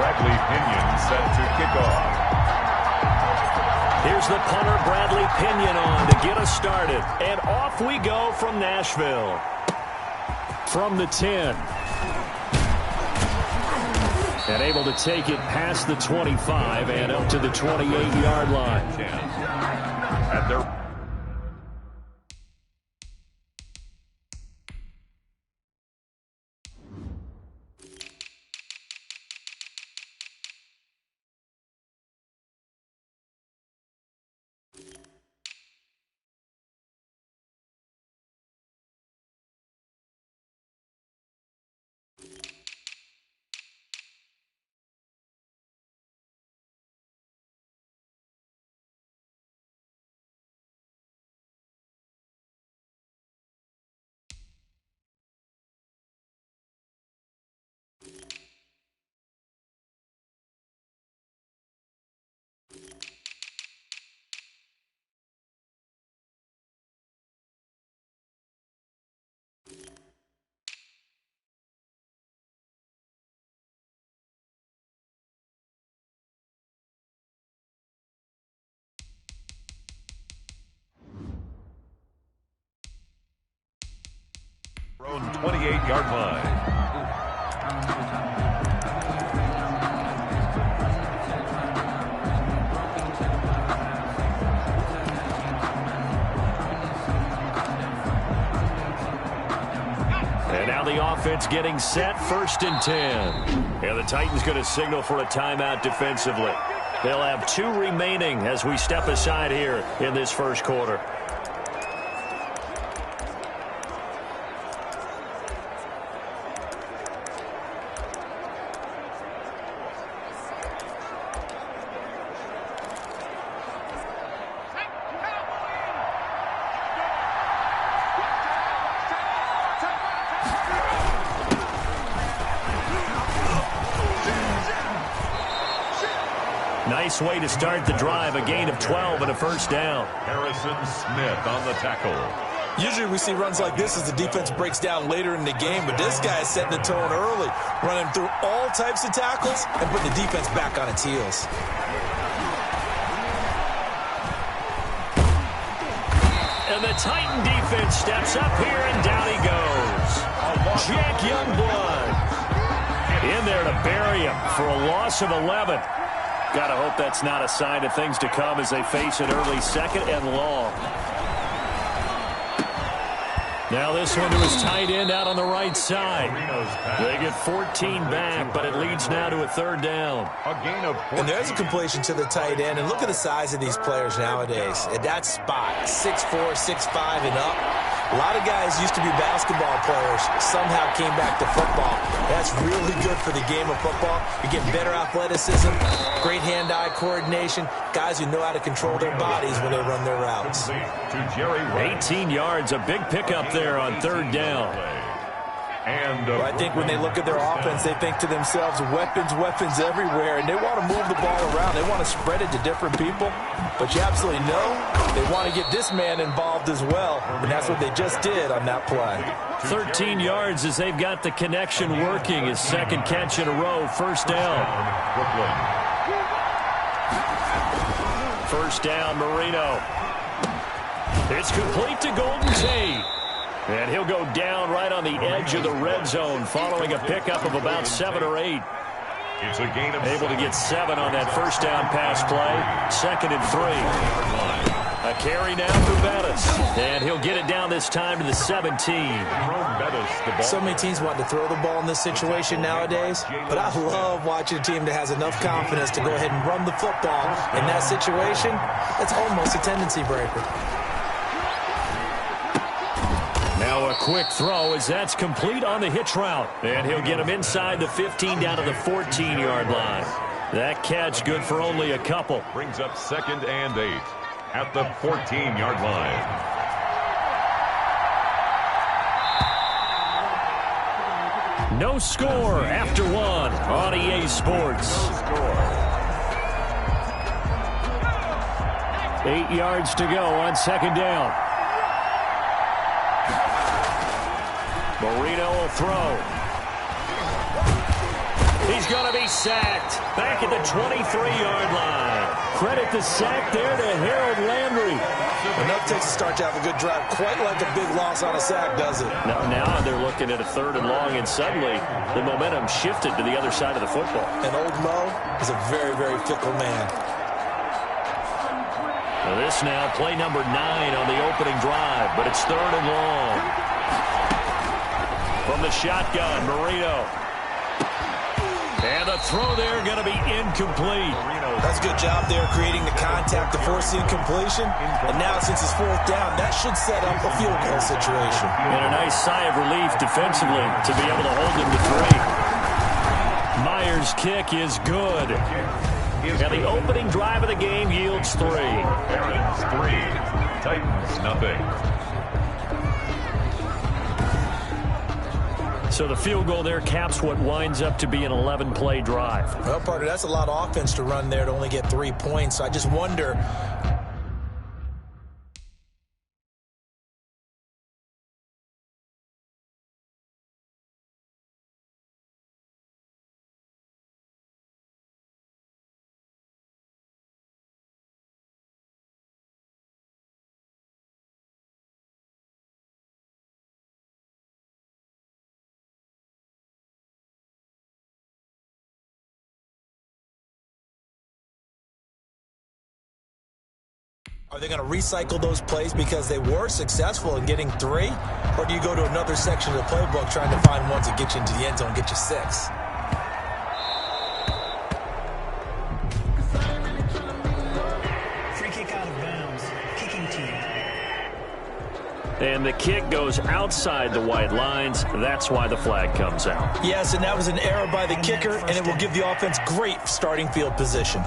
Bradley Pinion set to kick off. Here's the punter, Bradley Pinion, on to get us started. And off we go from Nashville. From the 10. And able to take it past the 25 and up to the 28-yard line. At their own 28-yard line. And now the offense getting set, 1st and 10. And the Titans going to signal for a timeout defensively. They'll have 2 remaining as we step aside here in this first quarter. Nice way to start the drive, a gain of 12 and a 1st down. Harrison Smith on the tackle. Usually we see runs like this as the defense breaks down later in the game, but this guy is setting the tone early, running through all types of tackles and putting the defense back on its heels. And the Titan defense steps up here, and down he goes. Jack Youngblood in there to bury him for a loss of 11. Gotta hope that's not a sign of things to come as they face an early 2nd and long. Now this one to his tight end out on the right side. They get 14 back, but it leads now to a 3rd down. A gain of 14. And there's a completion to the tight end. And look at the size of these players nowadays. At that spot, 6'4", 6'5", and up. A lot of guys used to be basketball players, somehow came back to football. That's really good for the game of football. You get better athleticism, great hand-eye coordination, guys who know how to control their bodies when they run their routes. To Jerry Rice. 18 yards, a big pickup there on 3rd down. Well, I think when they look at their offense, they think to themselves, weapons, weapons everywhere, and they want to move the ball around. They want to spread it to different people, but you absolutely know they want to get this man involved as well, and that's what they just did on that play. 13 yards as they've got the connection working. His 2nd catch in a row, 1st down. 1st down, Marino. It's complete to Golden Tate. And he'll go down right on the edge of the red zone following a pickup of about 7 or 8. It's a gain of Able to get 7 on that 1st down pass play. 2nd and 3. A carry now for Bettis. And he'll get it down this time to the 17. So many teams want to throw the ball in this situation nowadays, but I love watching a team that has enough confidence to go ahead and run the football. In that situation, it's almost a tendency breaker. Now a quick throw as that's complete on the hitch route. And he'll get him inside the 15 down to the 14-yard line. That catch good for only a couple. Brings up 2nd and 8 at the 14-yard line. No score after 1 on EA Sports. 8 yards to go on second down. Marino will throw. He's going to be sacked back at the 23-yard line. Credit the sack there to Harold Landry. Enough takes to start to have a good drive. Quite like a big loss on a sack, does it? Now they're looking at a 3rd and long, and suddenly the momentum shifted to the other side of the football. And old Mo is a very, very fickle man. Well, this now, play number 9 on the opening drive, but it's 3rd and long. From the shotgun, Marino. And the throw there going to be incomplete. That's a good job there creating the contact to force the incompletion. And now since it's 4th down, that should set up a field goal situation. And a nice sigh of relief defensively to be able to hold him to 3. Myers' kick is good. And the opening drive of the game yields 3. Aaron's 3. Titans nothing. So the field goal there caps what winds up to be an 11-play drive. Well, partner, that's a lot of offense to run there to only get 3 points. I just wonder. Are they going to recycle those plays because they were successful in getting 3? Or do you go to another section of the playbook trying to find ones that get you into the end zone and get you 6? Free kick out of bounds. Kicking team. And the kick goes outside the white lines. That's why the flag comes out. Yes, and that was an error by the kicker, and it will give the offense great starting field position.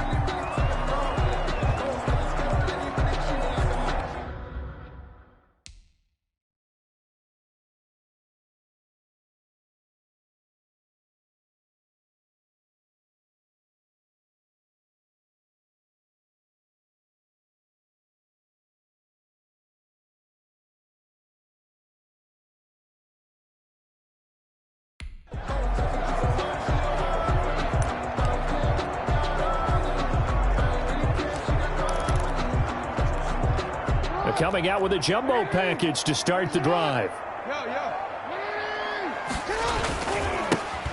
Coming out with a jumbo package to start the drive.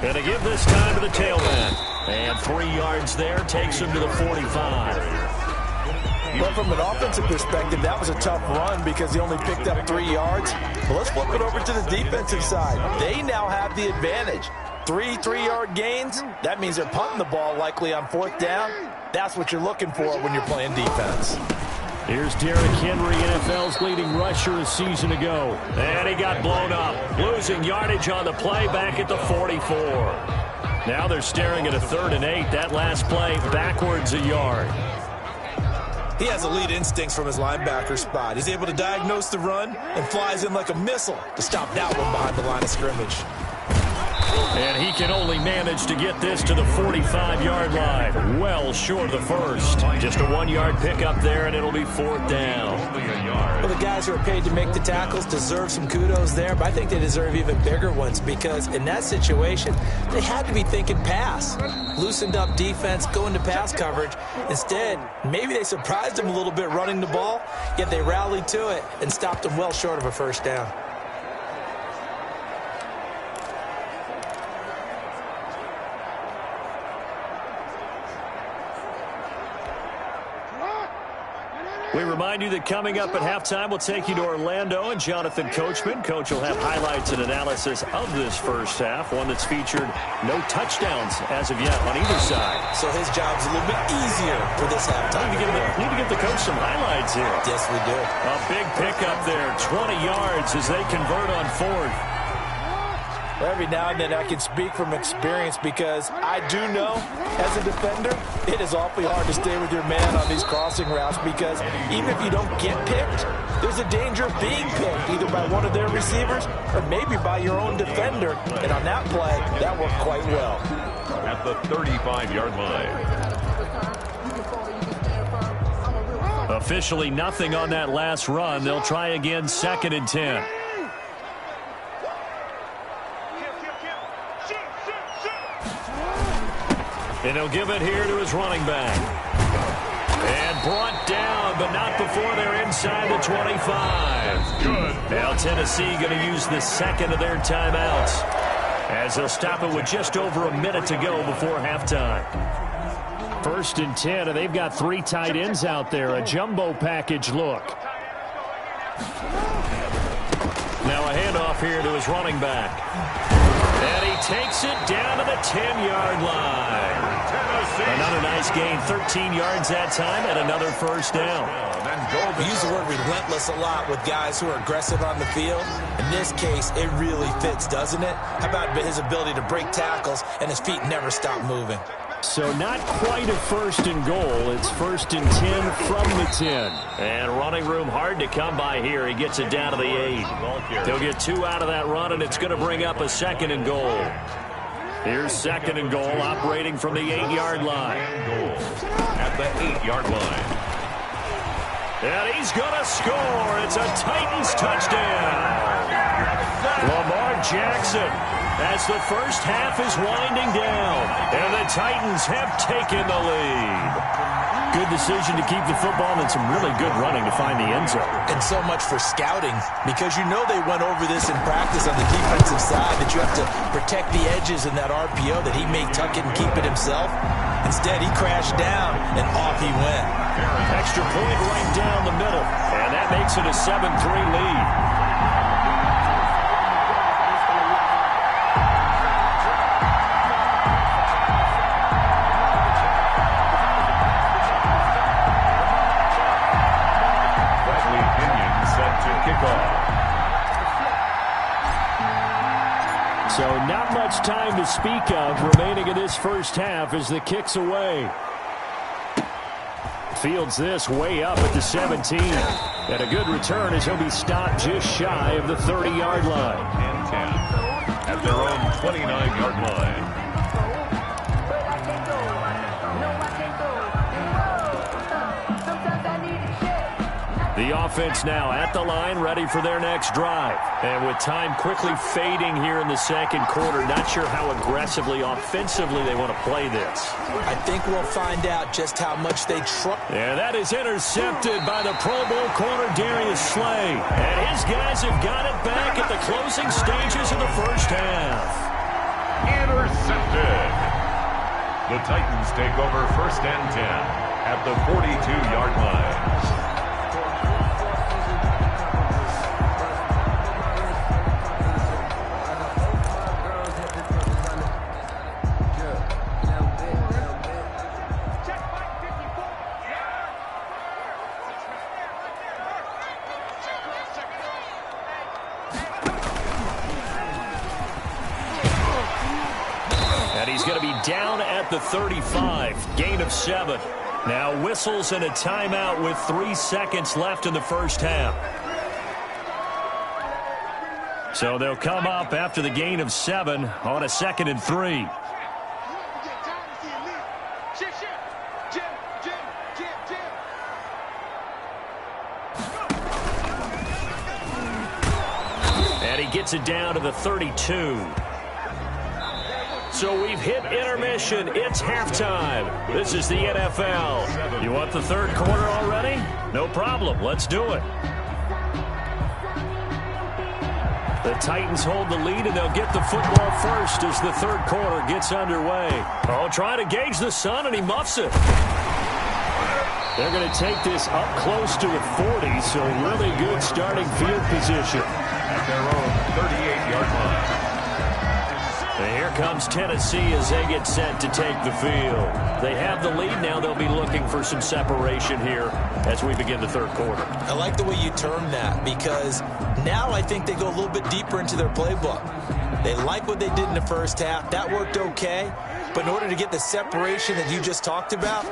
And to give this time to the tailback. And 3 yards there takes him to the 45. Well, from an offensive perspective, that was a tough run because he only picked up 3 yards. But let's flip it over to the defensive side. They now have the advantage. 3 3-yard gains. That means they're punting the ball likely on 4th down. That's what you're looking for when you're playing defense. Here's Derrick Henry, NFL's leading rusher a season ago. And he got blown up, losing yardage on the play back at the 44. Now they're staring at a 3rd and 8. That last play backwards a yard. He has elite instincts from his linebacker spot. He's able to diagnose the run and flies in like a missile to stop that one behind the line of scrimmage. And he can only manage to get this to the 45-yard line. Well short of the first. Just a 1-yard pickup there, and it'll be 4th down. Well, the guys who are paid to make the tackles deserve some kudos there, but I think they deserve even bigger ones because in that situation, they had to be thinking pass. Loosened up defense, going to pass coverage. Instead, maybe they surprised him a little bit running the ball, yet they rallied to it and stopped him well short of a 1st down. We remind you that coming up at halftime, we'll take you to Orlando and Jonathan Coachman. Coach will have highlights and analysis of this first half, one that's featured no touchdowns as of yet on either side. So his job's a little bit easier for this halftime. Need to give the coach some highlights here. Yes, we do. A big pickup there, 20 yards as they convert on 4th. Every now and then I can speak from experience because I do know, as a defender, it is awfully hard to stay with your man on these crossing routes because even if you don't get picked, there's a danger of being picked either by one of their receivers or maybe by your own defender. And on that play, that worked quite well. At the 35-yard line. Officially nothing on that last run. They'll try again, 2nd and 10. And he'll give it here to his running back. And brought down, but not before they're inside the 25. Good. Now Tennessee going to use the second of their timeouts, as they'll stop it with just over a minute to go before halftime. 1st and 10, and they've got 3 tight ends out there. A jumbo package look. Now a handoff here to his running back. And he takes it down to the 10-yard line. Another nice gain, 13 yards that time, and another first down. We use the word relentless a lot with guys who are aggressive on the field. In this case, it really fits, doesn't it? How about his ability to break tackles and his feet never stop moving? So not quite a 1st and goal. It's 1st and 10 from the 10. And running room hard to come by here. He gets it down to the 8. They'll get 2 out of that run, and it's going to bring up a 2nd and goal. Here's 2nd and goal, operating from the 8-yard line. At the 8-yard line. And he's going to score. It's a Titans touchdown. Lamar Jackson, as the first half is winding down, and the Titans have taken the lead. Good decision to keep the football and some really good running to find the end zone. And so much for scouting, because you know they went over this in practice on the defensive side, that you have to protect the edges in that RPO, that he may tuck it and keep it himself. Instead, he crashed down, and off he went. Extra point right down the middle, and that makes it a 7-3 lead. So not much time to speak of remaining in this first half as the kick's away. Fields this way up at the 17. And a good return as he'll be stopped just shy of the 30-yard line. And 10 at their own 29-yard line. The offense now at the line, ready for their next drive. And with time quickly fading here in the second quarter, not sure how aggressively, offensively they want to play this. I think we'll find out just how much they try. And that is intercepted by the Pro Bowl corner, Darius Slay. And his guys have got it back at the closing stages of the first half. Intercepted. The Titans take over 1st and 10 at the 42-yard line. Down at the 35, gain of 7. Now whistles and a timeout with 3 seconds left in the first half. So they'll come up after the gain of 7 on a 2nd and 3. And he gets it down to the 32. So we've hit intermission. It's halftime. This is the NFL. You want the third quarter already? No problem. Let's do it. The Titans hold the lead, and they'll get the football first as the third quarter gets underway. Oh, trying to gauge the sun, and he muffs it. They're going to take this up close to the 40, so really good starting field position. At their own 38-yard line. And here comes Tennessee as they get set to take the field. They have the lead now. They'll be looking for some separation here as we begin the third quarter. I like the way you term that, because now I think they go a little bit deeper into their playbook. They like what they did in the first half. That worked okay. But in order to get the separation that you just talked about,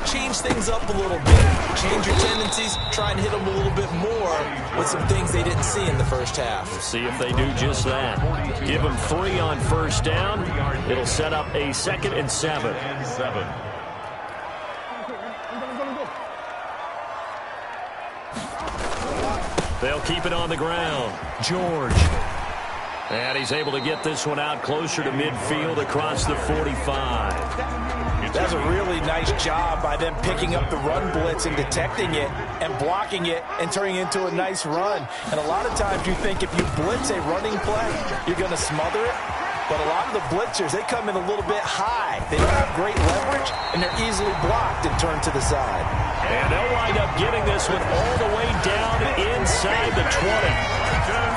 change things up a little bit. Change your tendencies. Try and hit them a little bit more with some things they didn't see in the first half. We'll see if they do just that. Give them 3 on first down. It'll set up a 2nd and 7. They'll keep it on the ground. George. And he's able to get this one out closer to midfield across the 45. That's a really nice job by them picking up the run blitz and detecting it and blocking it and turning it into a nice run. And a lot of times you think if you blitz a running play, you're going to smother it. But a lot of the blitzers, they come in a little bit high. They don't have great leverage, and they're easily blocked and turned to the side. And they'll wind up getting this one all the way down inside the 20.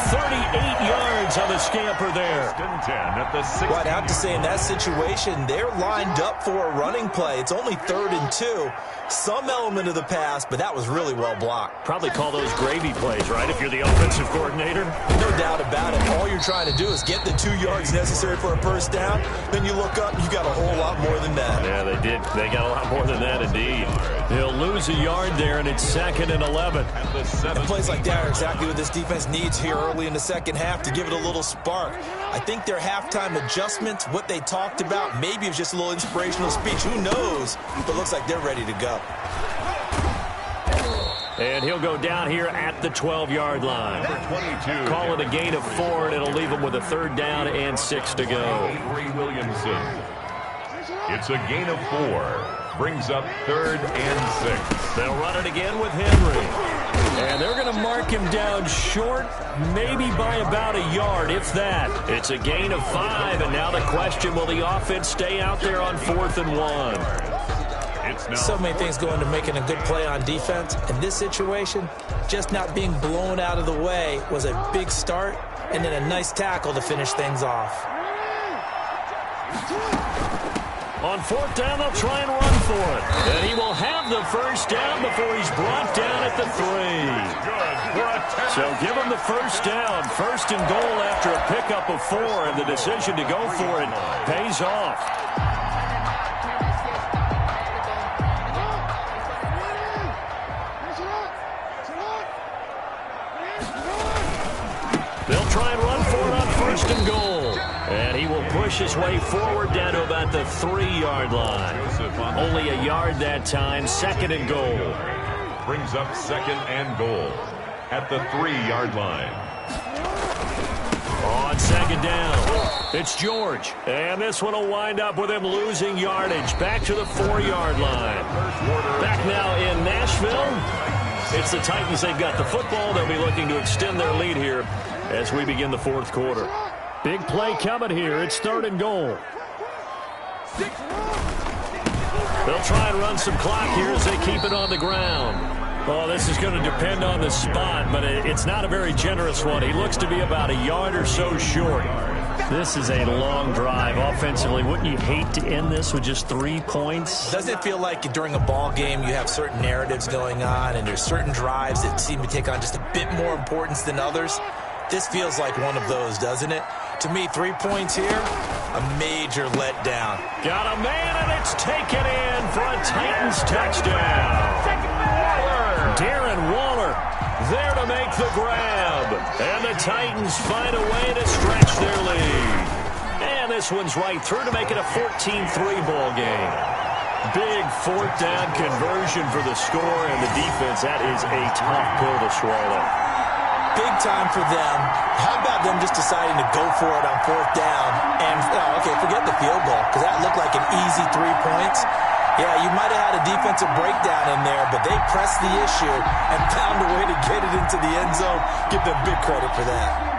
38 yards on the scamper there. Well, I'd have to say in that situation, they're lined up for a running play. It's only 3rd and 2. Some element of the pass, but that was really well blocked. Probably call those gravy plays, right, if you're the offensive coordinator? No doubt about it. All you're trying to do is get the 2 yards necessary for a first down. Then you look up, you got a whole lot more than that. Yeah, they did. They got a lot more than that, indeed. They'll lose a yard there, and it's 2nd and 11. And plays like that are exactly what this defense needs here early in the second half to give it a little spark. I think their halftime adjustments, what they talked about, maybe it was just a little inspirational speech. Who knows? But it looks like they're ready to go. And he'll go down here at the 12-yard line. Call it a gain of 4, and it'll leave them with a 3rd down and 6 to go. It's a gain of 4. Brings up 3rd and 6. They'll run it again with Henry. And they're going to mark him down short, maybe by about a yard, if that. It's a gain of 5, and now the question, will the offense stay out there on 4th and 1? So many things go into making a good play on defense. In this situation, just not being blown out of the way was a big start, and then a nice tackle to finish things off. On 4th down, they'll try and run for it. And he will have the first down before he's brought down at the 3. So give him the first down. 1st and goal after a pickup of 4, and the decision to go for it pays off. They'll try and run for it on 1st and goal. And he will push his way forward down to about the 3-yard line. Only a yard that time. 2nd and goal. Brings up 2nd and goal at the 3-yard line. On 2nd down, it's George. And this one will wind up with him losing yardage. Back to the 4-yard line. Back now in Nashville. It's the Titans. They've got the football. They'll be looking to extend their lead here as we begin the 4th quarter. Big play coming here. It's 3rd and goal. They'll try and run some clock here as they keep it on the ground. Oh, this is going to depend on the spot, but it's not a very generous one. He looks to be about a yard or so short. This is a long drive offensively. Wouldn't you hate to end this with just 3 points? Doesn't it feel like during a ball game you have certain narratives going on and there's certain drives that seem to take on just a bit more importance than others? This feels like one of those, doesn't it? To me, 3 points here, a major letdown. Got a man, and it's taken in for a Titans touchdown. Darren Waller there to make the grab. And the Titans find a way to stretch their lead. And this one's right through to make it a 14-3 ball game. Big 4th down conversion for the score, and the defense, that is a tough pill to swallow. Big time for them. How about them just deciding to go for it on 4th down? And, okay, forget the field goal, because that looked like an easy 3 points. Yeah, you might have had a defensive breakdown in there, but they pressed the issue and found a way to get it into the end zone. Give them big credit for that.